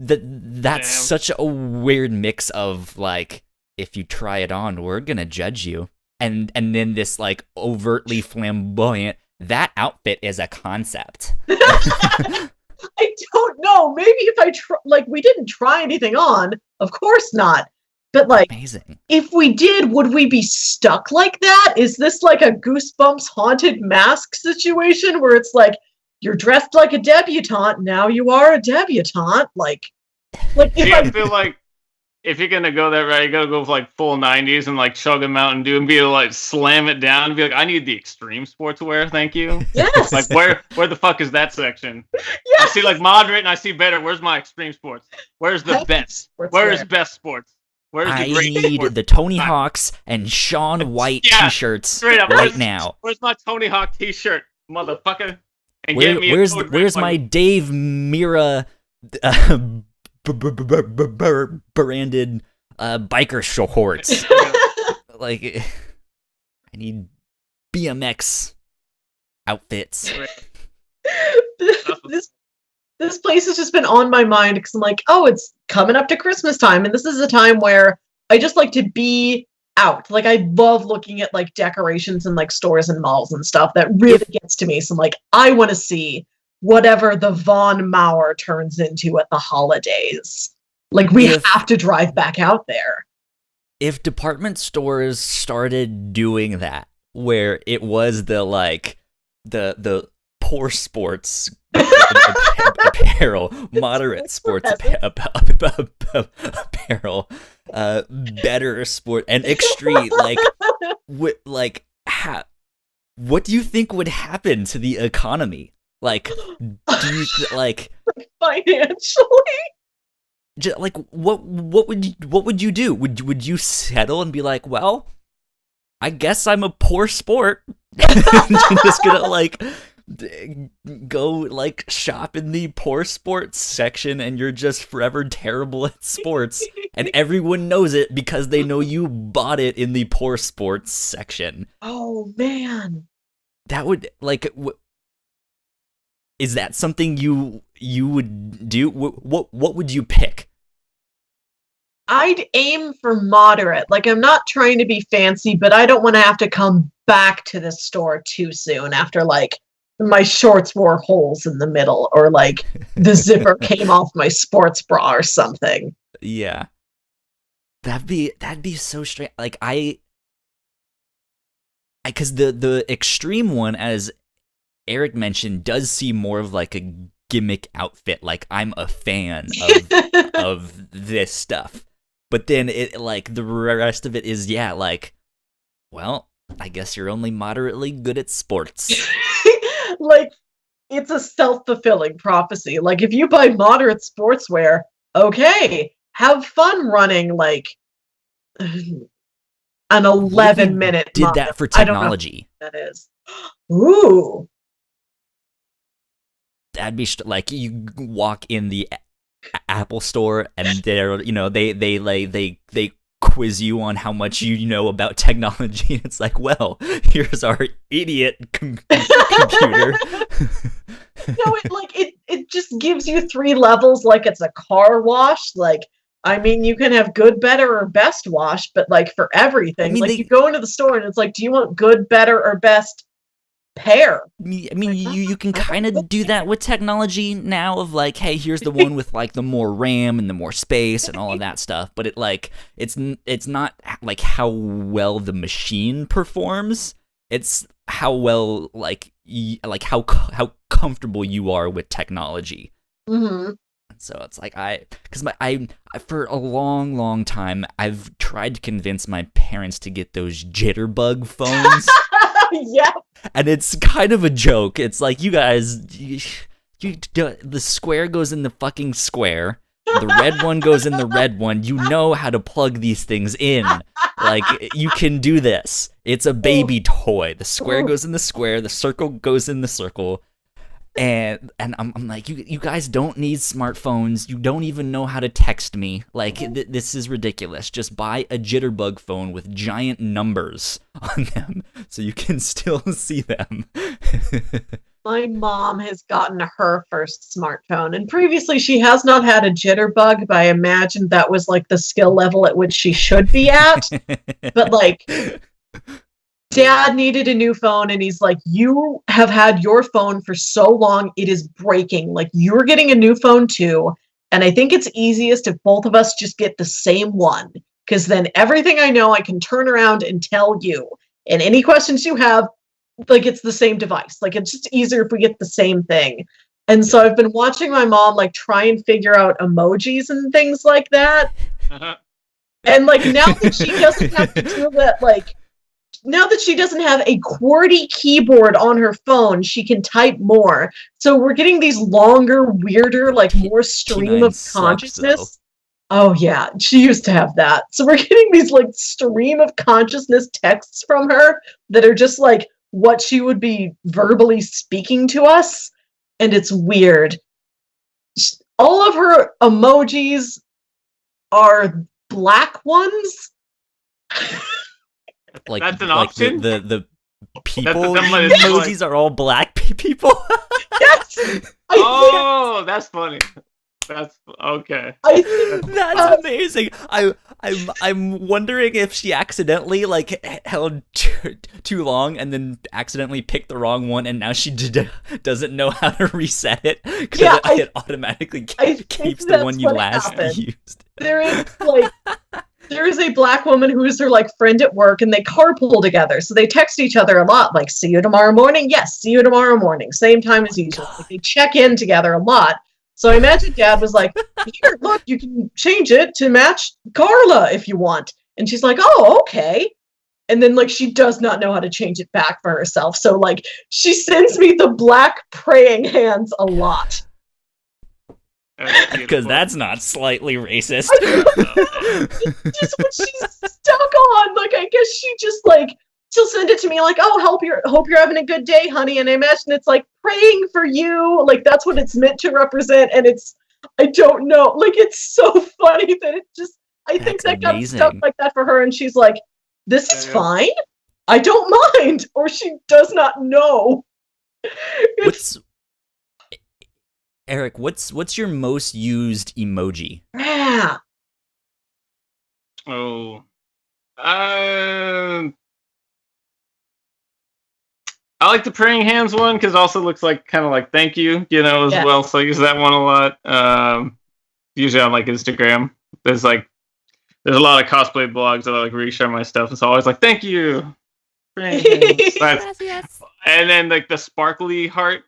That's such a weird mix of, like, if you try it on, we're gonna judge you. And then this, like, overtly flamboyant, that outfit is a concept. I don't know. Maybe if we didn't try anything on. Of course not. But, like, amazing. If we did, would we be stuck like that? Is this like a Goosebumps haunted mask situation where it's like, you're dressed like a debutante, now you are a debutante? Like I feel like if you're gonna go that route, you gotta go with like full 90s and like chug a Mountain Dew and be able to like slam it down and be like, I need the extreme sportswear, thank you. Yes. Like where the fuck is that section? Yes. I see like moderate and I see better. Where's my extreme sports? Where's the best? Where's best sports? Where's the great need sports? The Tony Hawks and Shaun White t-shirts right now. Where's my Tony Hawk t-shirt, motherfucker? And where's my Dave Mira branded biker shorts? Like, I need BMX outfits. This place has just been on my mind because I'm like, oh, it's coming up to Christmas time, and this is a time where I just like to be out. Like, I love looking at like decorations in like stores and malls and stuff. That really gets to me. So I'm like, I want to see whatever the Von Mauer turns into at the holidays. Like, we have to drive back out there. If department stores started doing that, where it was the poor sports apparel, moderate sports apparel, better sport, and extreme, what do you think would happen to the economy? Like, do you financially? Just, like, what would you do? Would you settle and be like, well, I guess I'm a poor sport. I'm just gonna go shop in the poor sports section, and you're just forever terrible at sports, and everyone knows it because they know you bought it in the poor sports section. Oh man, that would is that something you would do? What would you pick? I'd aim for moderate. Like, I'm not trying to be fancy, but I don't want to have to come back to the store too soon after my shorts wore holes in the middle, or the zipper came off my sports bra or something. Yeah. That'd be so strange. Because the extreme one, as Eric mentioned, does seem more of a gimmick outfit. Like, I'm a fan of this stuff. But then the rest of it is, well, I guess you're only moderately good at sports. It's a self-fulfilling prophecy. If you buy moderate sportswear, okay, have fun running an 11-minute did mile. That for technology. I don't know what that is. Ooh. That'd be you walk in the Apple store, and they're they quiz you on how much you know about technology. It's like, well, here's our idiot computer. No, it just gives you 3 levels, like it's a car wash. You can have good, better, or best wash, but for everything, you go into the store and it's do you want good, better, or best pair? You can kind of do that with technology now, of hey, here's the one with the more RAM and the more space and all of that stuff, but it's not how well the machine performs, it's how well how comfortable you are with technology. Mm-hmm. So it's because I for a long time I've tried to convince my parents to get those jitterbug phones. Yeah. And it's kind of a joke. It's you guys, the square goes in the fucking square. The red one goes in the red one. You know how to plug these things in. You can do this. It's a baby toy. The square goes in the square. The circle goes in the circle. And I'm you guys don't need smartphones. You don't even know how to text me. This is ridiculous. Just buy a jitterbug phone with giant numbers on them so you can still see them. My mom has gotten her first smartphone, and previously she has not had a jitterbug, but I imagined that was the skill level at which she should be at. But Dad needed a new phone, and he's you have had your phone for so long, it is breaking. You're getting a new phone too, and I think it's easiest if both of us just get the same one, because then everything I know I can turn around and tell you, and any questions you have, it's the same device. It's just easier if we get the same thing. And so I've been watching my mom try and figure out emojis and things like that. Uh-huh. And now that she doesn't have to do that, now that she doesn't have a QWERTY keyboard on her phone, she can type more. So we're getting these longer, weirder, more stream of consciousness. Oh yeah, she used to have that. So we're getting these stream of consciousness texts from her that are just what she would be verbally speaking to us. And it's weird. All of her emojis are black ones. That's an option. The people emojis are all black people. Yes. Oh, that's funny. That's okay. That's amazing. I'm wondering if she accidentally like held too long and then accidentally picked the wrong one, and now she doesn't know how to reset it because it automatically keeps the one you last used. There is a black woman who is her like friend at work, and they carpool together, so they text each other a lot, like "See you tomorrow morning." Yes, see you tomorrow morning. Same time as usual. Like, they check in together a lot. So I imagine Dad was like, "Here, look, you can change it to match Carla if you want." And she's like, "Oh, okay." And then like she does not know how to change it back for herself. So like she sends me the black praying hands a lot. Because that's not slightly racist. It's just what she's stuck on. Like, I guess she just like she'll send it to me like, "Oh, hope you're having a good day, honey." And I imagine it's like praying for you. Like that's what it's meant to represent. And I don't know. Like it's so funny that it just I think that got stuck like that for her, and she's like, "This is fine. I don't mind," or she does not know. Eric, what's your most used emoji? Yeah. Oh. I like the praying hands one because it also looks like kind of like thank you, as well. So I use that one a lot. Usually on like Instagram. There's a lot of cosplay blogs that I like reshare my stuff, and so always like thank you. Praying hands. And then like the sparkly heart.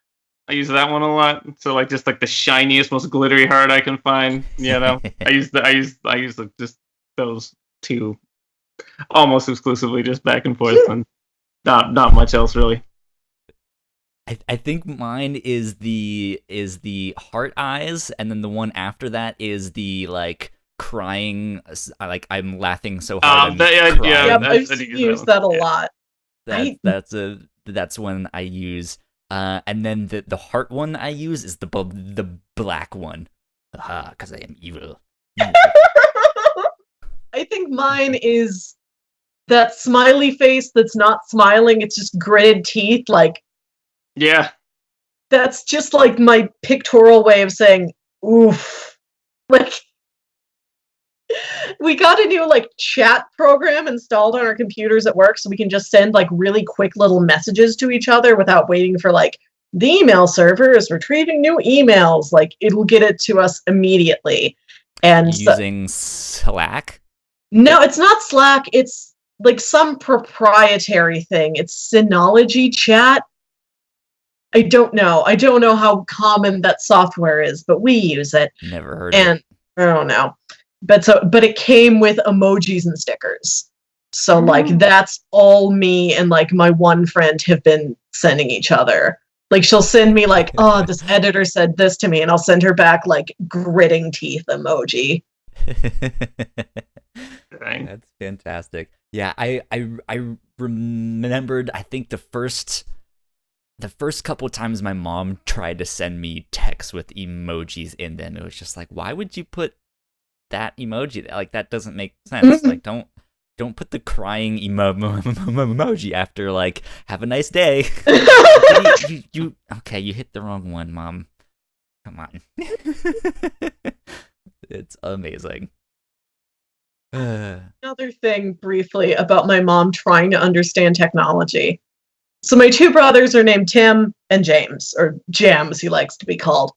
I use that one a lot. So like just like the shiniest, most glittery heart I can find. I use just those two almost exclusively, just back and forth, and not much else really. I think mine is the heart eyes, and then the one after that is the like crying, like I'm laughing so hard. I've used that a lot. That's one I use. And then the heart one I use is the black one. Because I am evil. I think mine is that smiley face that's not smiling. It's just gritted teeth. Like, yeah. That's just like my pictorial way of saying, oof. Like, we got a new like chat program installed on our computers at work, so we can just send like really quick little messages to each other without waiting for like the email server is retrieving new emails. Like it'll get it to us immediately. And using Slack? No, it's not Slack. It's like some proprietary thing. It's Synology Chat. I don't know. I don't know how common that software is, but we use it. Never heard of it. I don't know. But it came with emojis and stickers. So like that's all me and like my one friend have been sending each other. Like she'll send me like, "Oh, this editor said this to me," and I'll send her back like gritting teeth emoji. That's fantastic. Yeah, I remembered, I think the first couple of times my mom tried to send me texts with emojis in them, it was just like, why would you put that emoji? Like that doesn't make sense. Like don't put the crying emoji after like have a nice day. you okay, you hit the wrong one, Mom. Come on. It's amazing. Another thing briefly about my mom trying to understand technology. So my two brothers are named Tim and James, or Jam as he likes to be called.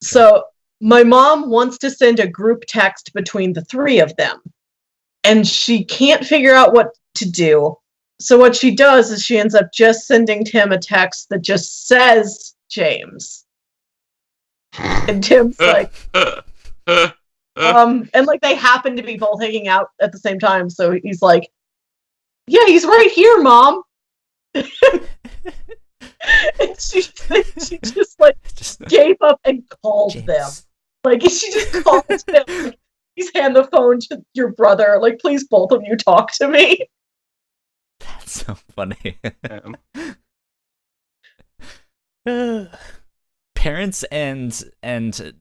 So my mom wants to send a group text between the three of them, and she can't figure out what to do. So what she does is she ends up just sending Tim a text that just says James. And Tim's like, and like they happen to be both hanging out at the same time, so he's like, "Yeah, he's right here, Mom." And she just like gave up and called James. them. Like she just called him. Like, please hand the phone to your brother. Like, please, both of you talk to me. That's so funny. Parents and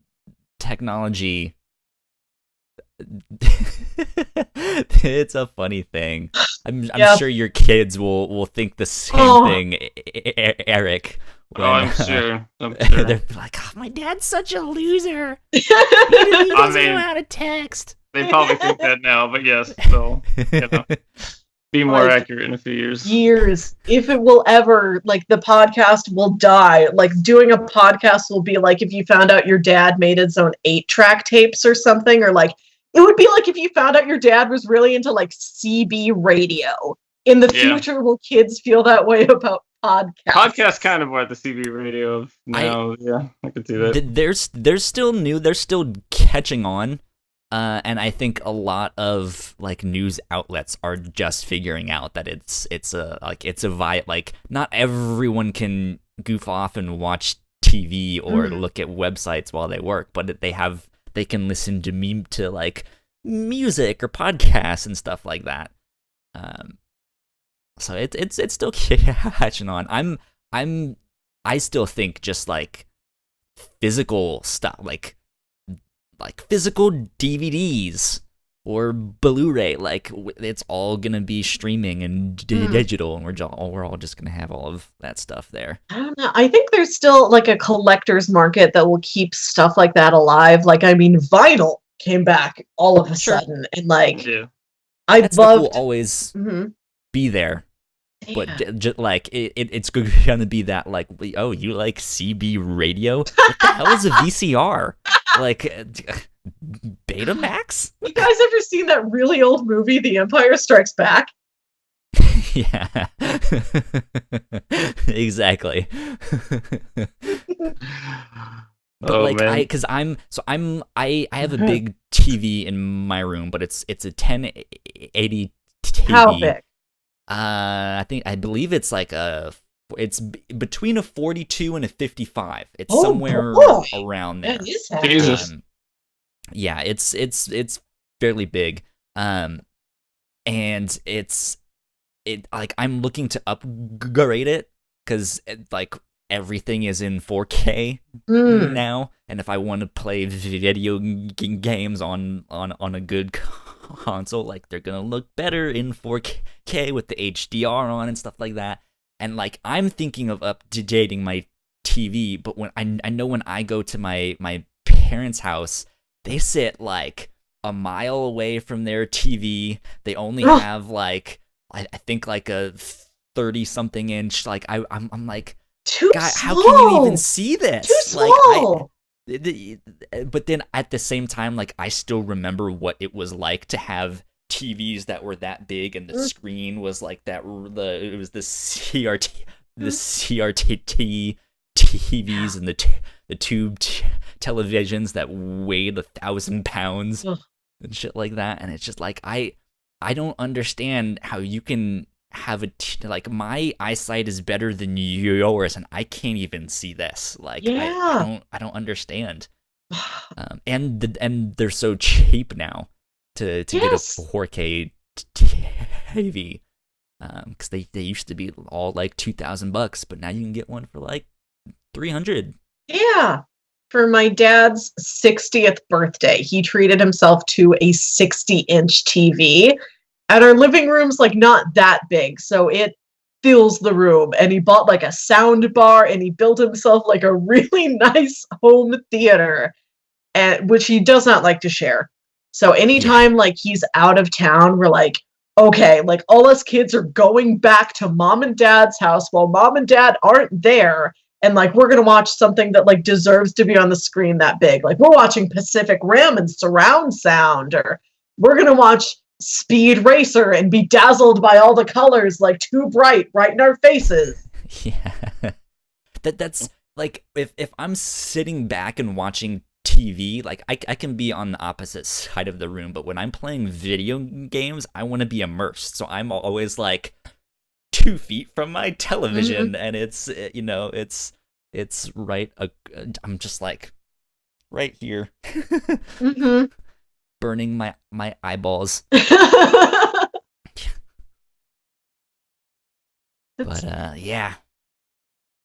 technology. It's a funny thing. I'm sure your kids will think the same thing, Eric. I'm sure. I'm sure. They're like, oh, my dad's such a loser. He doesn't know how to text. They probably think that now, but yes, so be more accurate in a few years. If it will ever, like, the podcast will die. Like, doing a podcast will be like if you found out your dad made his own 8-track tapes or something, or like it would be like if you found out your dad was really into like CB radio. In the future, will kids feel that way about podcasts? Podcasts kind of are the CB radio of now. I could see that. They're still new. They're still catching on. And I think a lot of like news outlets are just figuring out that it's not everyone can goof off and watch TV or look at websites while they work, but they can listen to like music or podcasts and stuff like that. So it's still catching on. I still think just like physical stuff, like physical DVDs or Blu-ray, like it's all gonna be streaming and digital, and we're all just gonna have all of that stuff there. I don't know. I think there's still like a collector's market that will keep stuff like that alive. Like, I mean, vinyl came back all of a sudden, and like that stuff will always be there. But just like it's gonna be that like, oh, you like CB radio? What the hell is a VCR? Like Betamax? You guys ever seen that really old movie, The Empire Strikes Back? Yeah, exactly. But like, man. I have a big TV in my room, but it's a 1080 TV. How big? I believe it's like it's between a 42 and a 55. It's somewhere around there. That is Jesus. Yeah, it's fairly big. And it like I'm looking to upgrade it because like everything is in 4K now, and if I want to play video games on a good console, like they're gonna look better in 4K with the HDR on and stuff like that. And like I'm thinking of updating my TV, but when I know when I go to my parents' house, they sit like a mile away from their TV. They only have like I think like a 30-something inch. Like I'm like, too God, small. how can you even see this? Too small. But then at the same time, like I still remember what it was like to have TVs that were that big, and the screen was like that. It was the CRT TVs and the tube televisions that weighed 1,000 pounds and shit like that. And it's just like I don't understand how you can have like my eyesight is better than yours, and I can't even see this. Like I don't understand. And they're so cheap now to get a 4K TV, because they used to be all like $2,000, but now you can get one for like $300. Yeah. For my dad's 60th birthday, he treated himself to a 60-inch TV. And our living room's like not that big, so it fills the room. And he bought like a sound bar, and he built himself like a really nice home theater, and which he does not like to share. So anytime like he's out of town, we're like, okay, like all us kids are going back to mom and dad's house while mom and dad aren't there. And like we're gonna watch something that like deserves to be on the screen that big. Like we're watching Pacific Rim and surround sound, or we're gonna watch Speed Racer and be dazzled by all the colors, like too bright right in our faces. Yeah. That's like if I'm sitting back and watching TV, like I can be on the opposite side of the room, but when I'm playing video games, I want to be immersed. So I'm always like 2 feet from my television, and it's it's right. I'm just like right here, burning my eyeballs. But yeah,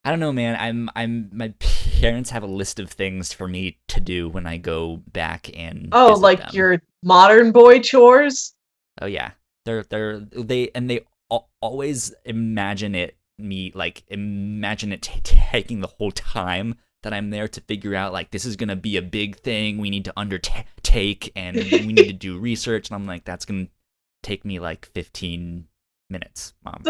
I don't know, man. My parents have a list of things for me to do when I go back and visit like them. your modern boy chores. Oh yeah, they always imagine it me, like, imagine it taking the whole time that I'm there to figure out, like, this is going to be a big thing we need to undertake, and we need to do research. And I'm like, that's going to take me, like, 15 minutes, Mom.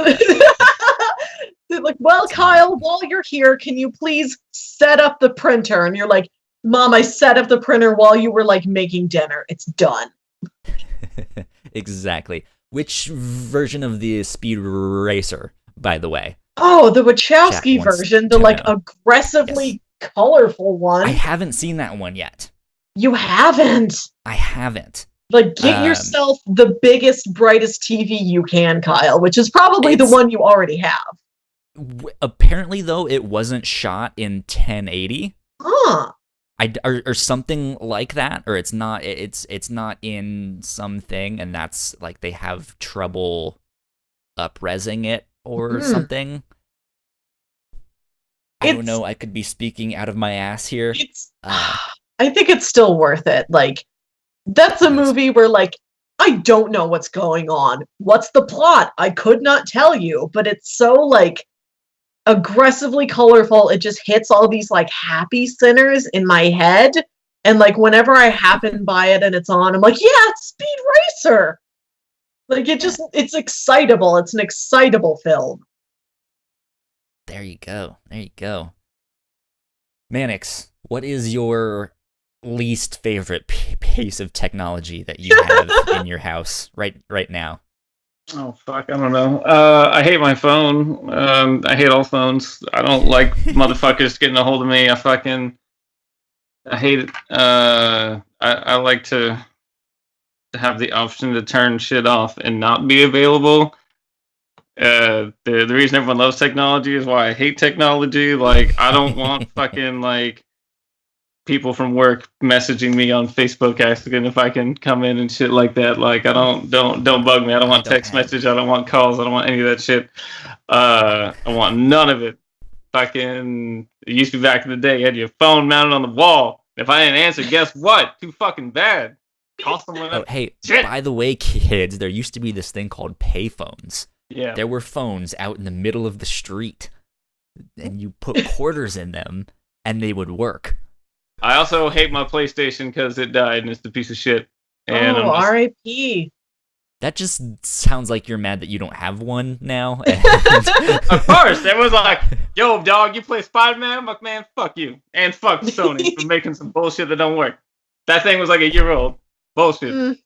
Like, well, Kyle, while you're here, can you please set up the printer? And you're like, Mom, I set up the printer while you were, like, making dinner. It's done. Exactly. Which version of the Speed Racer, by the way? Oh, the Wachowski version, the, like, aggressively colorful one. I haven't seen that one yet. You haven't? I haven't. Like, get yourself the biggest, brightest TV you can, Kyle, which is probably the one you already have. Apparently, though, it wasn't shot in 1080. Huh. Or something like that, or it's not in something, and that's like they have trouble up-resing it or something. I don't know, I could be speaking out of my ass here. I think it's still worth it. Like, that's a movie where, like, I don't know what's going on. What's the plot? I could not tell you, but it's so, like, aggressively colorful. It just hits all these, like, happy centers in my head. And, like, whenever I happen by it and it's on, I'm like, yeah, it's Speed Racer! Like, it's excitable. It's an excitable film. There you go. There you go. Mannix, what is your least favorite piece of technology that you have in your house right now? Oh, fuck, I don't know. I hate my phone. I hate all phones. I don't like motherfuckers getting a hold of me. I hate it. I like to have the option to turn shit off and not be available. The reason everyone loves technology is why I hate technology. Like, I don't want fucking, like, people from work messaging me on Facebook asking if I can come in and shit like that. Like, I don't bug me. I don't want text message. I don't want calls. I don't want any of that shit. I want none of it. Fucking, it used to be back in the day. You had your phone mounted on the wall. If I didn't answer, guess what? Too fucking bad. Call someone. Oh, hey, by the way, kids, there used to be this thing called payphones. Yeah. There were phones out in the middle of the street, and you put quarters in them, and they would work. I also hate my PlayStation because it died and it's a piece of shit. And R.I.P. That just sounds like you're mad that you don't have one now. Of course, it was like, yo, dog, you play Spider-Man? I'm like, man, fuck you. And fuck Sony for making some bullshit that don't work. That thing was like a year old. Bullshit.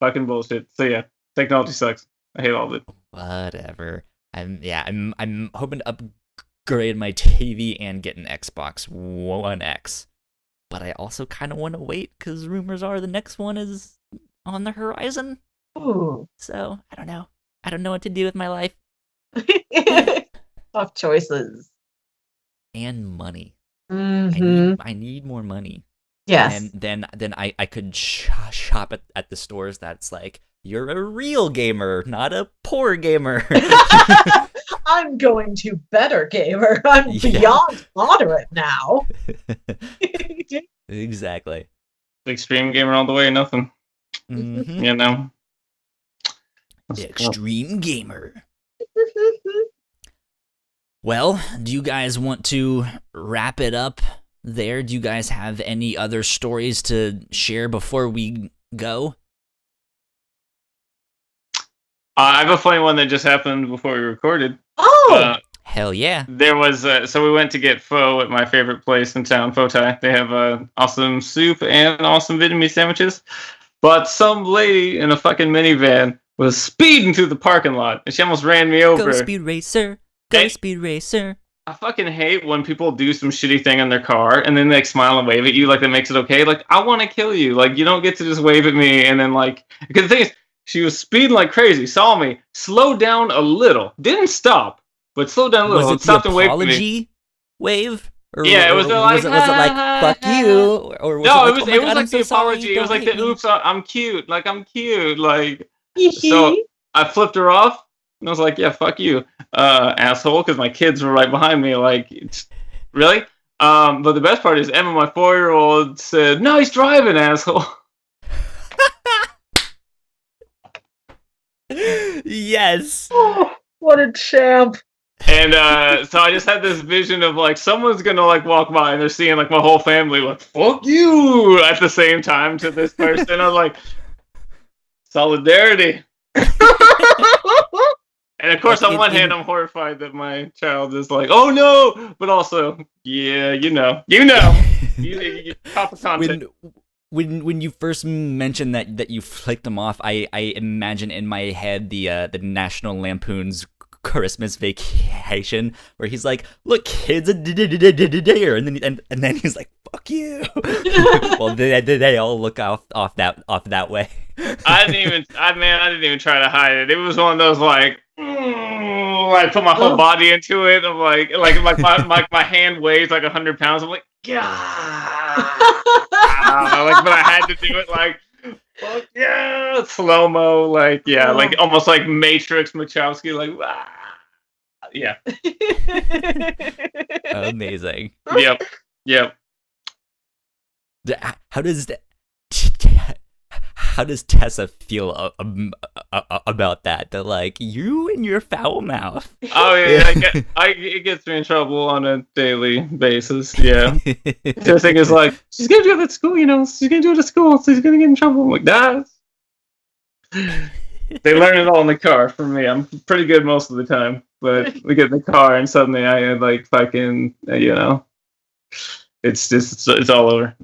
Fucking bullshit. So yeah, technology sucks. I hate all of it. Whatever. I'm hoping to upgrade my TV and get an Xbox One X. But I also kind of want to wait because rumors are the next one is on the horizon. Ooh. So, I don't know. I don't know what to do with my life. Tough choices. And money. Mm-hmm. I need more money. Yes. And then I could shop at the stores that's like, you're a real gamer, not a poor gamer. I'm going to better gamer. I'm beyond moderate now. Exactly. Extreme gamer all the way, nothing. Mm-hmm. You know? Extreme gamer. Well, do you guys want to wrap it up there? Do you guys have any other stories to share before we go? I have a funny one that just happened before we recorded. Oh! Hell yeah. There was, so we went to get pho at my favorite place in town, Pho Thai. They have awesome soup and awesome Vietnamese sandwiches. But some lady in a fucking minivan was speeding through the parking lot, and she almost ran me over. Go Speed Racer. Go Speed Racer. I fucking hate when people do some shitty thing in their car, and then they like, smile and wave at you like that makes it okay. Like, I want to kill you. Like, you don't get to just wave at me, and then like... Because the thing is, she was speeding like crazy, saw me, slowed down a little, didn't stop, but slowed down a little. Was it the apology wave? Or, yeah, it was was it like fuck you? Or was no, it was like the apology. It was like the oops, I'm cute. Like I'm cute. Like so, I flipped her off and I was like, yeah, fuck you, asshole, because my kids were right behind me. Like, really? But the best part is Emma, my 4-year-old, said, "No, he's driving, asshole." Yes. Oh, what a champ. And so I just had this vision of like someone's gonna like walk by and they're seeing like my whole family like "fuck you" at the same time to this person. I was like, solidarity. And of course, on one hand, I'm horrified that my child is like, "Oh no," but also, yeah, you know, you cop content. When you first mentioned that you flicked them off, I imagine in my head the National Lampoon's Christmas Vacation, where he's like, "Look, kids, there," and then he's like, "Fuck you." Well, they all look off that way. I didn't even try to hide it. It was one of those like put my whole body into it. I'm like my hand weighs like 100 pounds. I'm like, God. But I had to do it like, fuck yeah, slow mo, like yeah, like almost like Matrix Wachowski, like yeah. Amazing. Yep. How does Tessa feel about that? That like you and your foul mouth. Oh yeah, it gets me in trouble on a daily basis. Yeah, the thing is like she's gonna do it at school. You know, she's gonna do it at school, so she's gonna get in trouble. I'm like that. They learn it all in the car. For me, I'm pretty good most of the time, but we get in the car and suddenly I like fucking It's all over.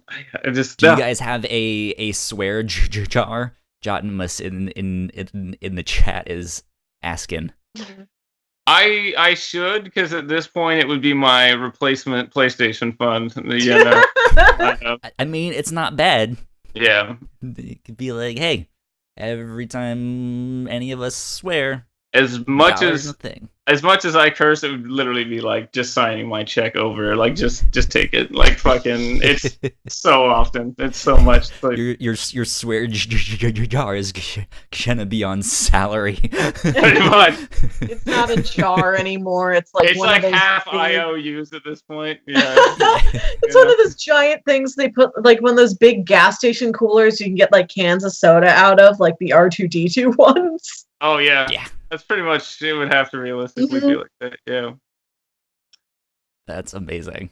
Do you guys have a swear jar? Jotunmus in the chat is asking. I should, because at this point it would be my replacement PlayStation fund. You know. I mean, it's not bad. Yeah. It could be like, hey, every time any of us swear, as much as I curse, it would literally be like just signing my check over, like just take it, like fucking. It's so often, it's so much. Like, your swear jar is gonna be on salary. Pretty much. It's not a jar anymore. It's like half IOUs at this point. Yeah. It's one of those giant things they put like one of those big gas station coolers you can get like cans of soda out of, like the R2D2 ones. Oh yeah. Yeah. That's pretty much, it would have to realistically be like that, yeah. That's amazing.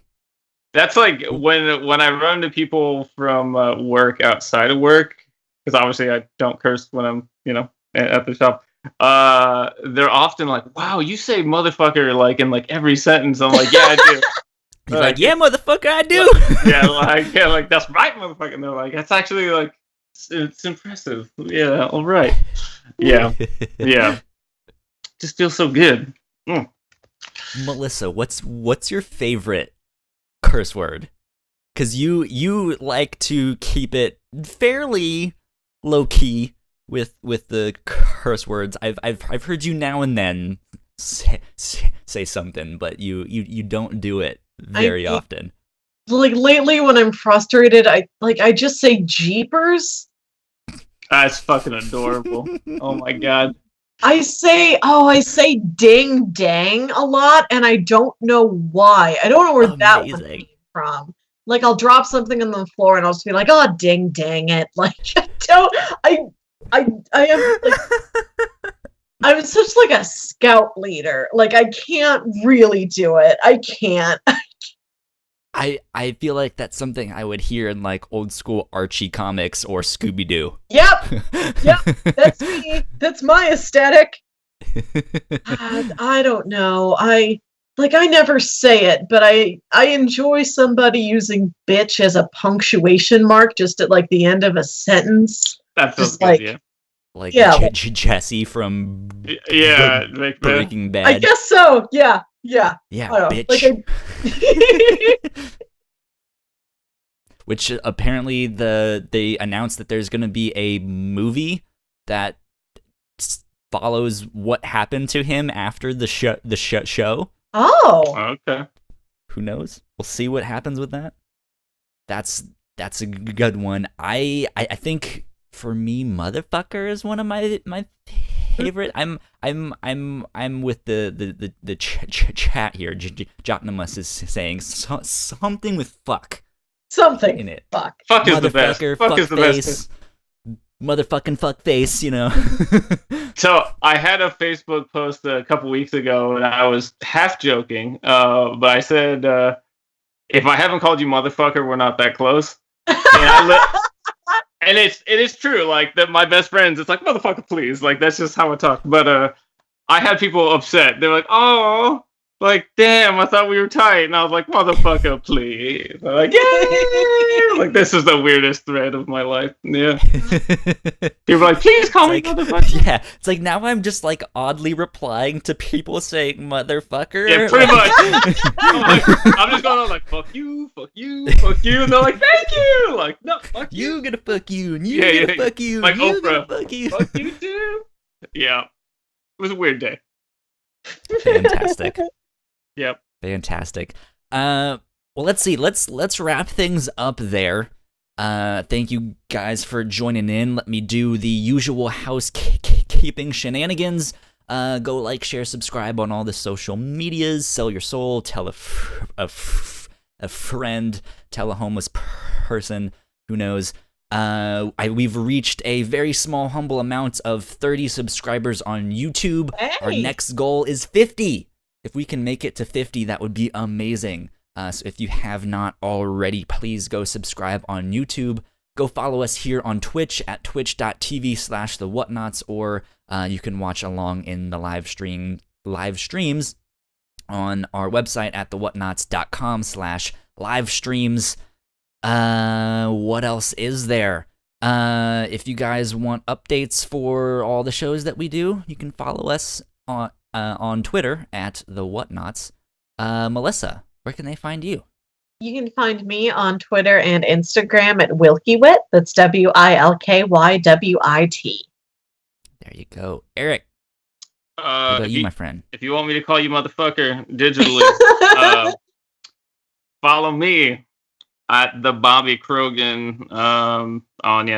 That's like when I run to people from work outside of work, because obviously I don't curse when I'm, at the shop. They're often like, "Wow, you say motherfucker like in like every sentence." I'm like, "Yeah, I do." He's like, "Yeah, motherfucker, I do." like that's right, motherfucker. And they're like, "That's actually like, it's impressive." Yeah, all right. Yeah. Just feels so good. Melissa, what's your favorite curse word? Because you like to keep it fairly low key with the curse words. I've heard you now and then say something, but you don't do it very often. Like lately, when I'm frustrated, I just say jeepers. That's fucking adorable. Oh my god. I say ding dang a lot, and I don't know why. I don't know where that one came from. Like, I'll drop something on the floor, and I'll just be like, "Oh, ding dang it!" Like, I am like, I'm such like a scout leader. Like, I can't really do it. I can't. I feel like that's something I would hear in like old school Archie comics or Scooby Doo. Yep, that's me. That's my aesthetic. I don't know. I never say it, but I enjoy somebody using bitch as a punctuation mark just at like the end of a sentence. That feels good, yeah. Like Jesse from Breaking Bad. I guess so. Yeah, bitch. Which apparently they announced that there's going to be a movie that follows what happened to him after the show. Oh, okay. Who knows? We'll see what happens with that. That's a good one. I think for me, motherfucker is one of my favorite. I'm with the chat here. Jotnamus is saying something with fuck. Something in it. Fuck is the best. Fuck is the face, best. motherfucking fuckface, you know. So I had a Facebook post a couple weeks ago, and I was half joking, but I said, "If I haven't called you motherfucker, we're not that close." And it is true. Like that, my best friends, it's like motherfucker, please. Like that's just how I talk. But I had people upset. They're like, "Oh, like damn, I thought we were tight," and I was like, "Motherfucker, please." They're like, "Yeah." Like this is the weirdest thread of my life. Yeah. People are like, "Please call me motherfucker." Yeah, it's like now I'm just like oddly replying to people saying motherfucker. Yeah, pretty much. I'm just going on like fuck you, fuck you, fuck you, and they're like, "Thank you." Like, no, fuck you. You gonna fuck you, and you gonna fuck you, like you Oprah. gonna fuck you. Fuck you too. Yeah, it was a weird day. Fantastic. Yep. Fantastic. Well, let's see. Let's wrap things up there. Thank you guys for joining in. Let me do the usual housekeeping shenanigans. Go like, share, subscribe on all the social medias. Sell your soul. Tell a friend. Tell a homeless person. Who knows? We've reached a very small, humble amount of 30 subscribers on YouTube. Hey. Our next goal is 50. If we can make it to 50, that would be amazing. So if you have not already, please go subscribe on YouTube. Go follow us here on Twitch at twitch.tv/the Whatnauts, or you can watch along in the live streams on our website at thewhatnauts.com/livestreams. What else is there? If you guys want updates for all the shows that we do, you can follow us on Twitter at the Whatnauts. Melissa, where can they find you? You can find me on Twitter and Instagram at Wilkywit. That's WILKYWIT. There you go. Eric, what about you, my friend? If you want me to call you motherfucker digitally, follow me at the Bobby Krogan on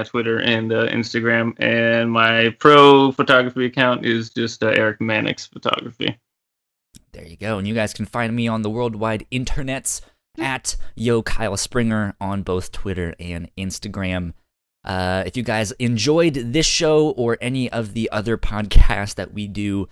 Twitter and Instagram, and my pro photography account is just Eric Mannix Photography. There you go. And you guys can find me on the worldwide internets at Yo Kyle Springer on both Twitter and Instagram. If you guys enjoyed this show or any of the other podcasts that we do,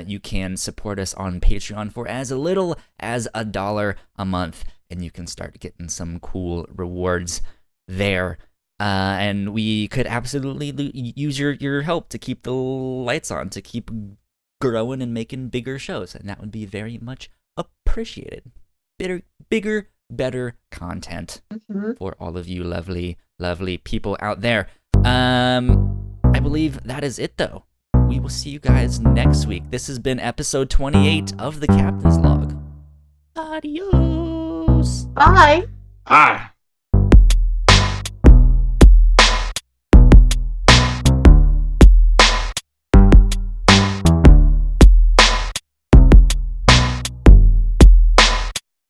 you can support us on Patreon for as little as $1 a month, and you can start getting some cool rewards there. And we could absolutely use your help to keep the lights on, to keep growing and making bigger shows, and that would be very much appreciated. Bigger, better content for all of you lovely people out there. I believe that is it, though. We will see you guys next week. This has been episode 28 of the Captain's Log. Adios. Bye. Bye.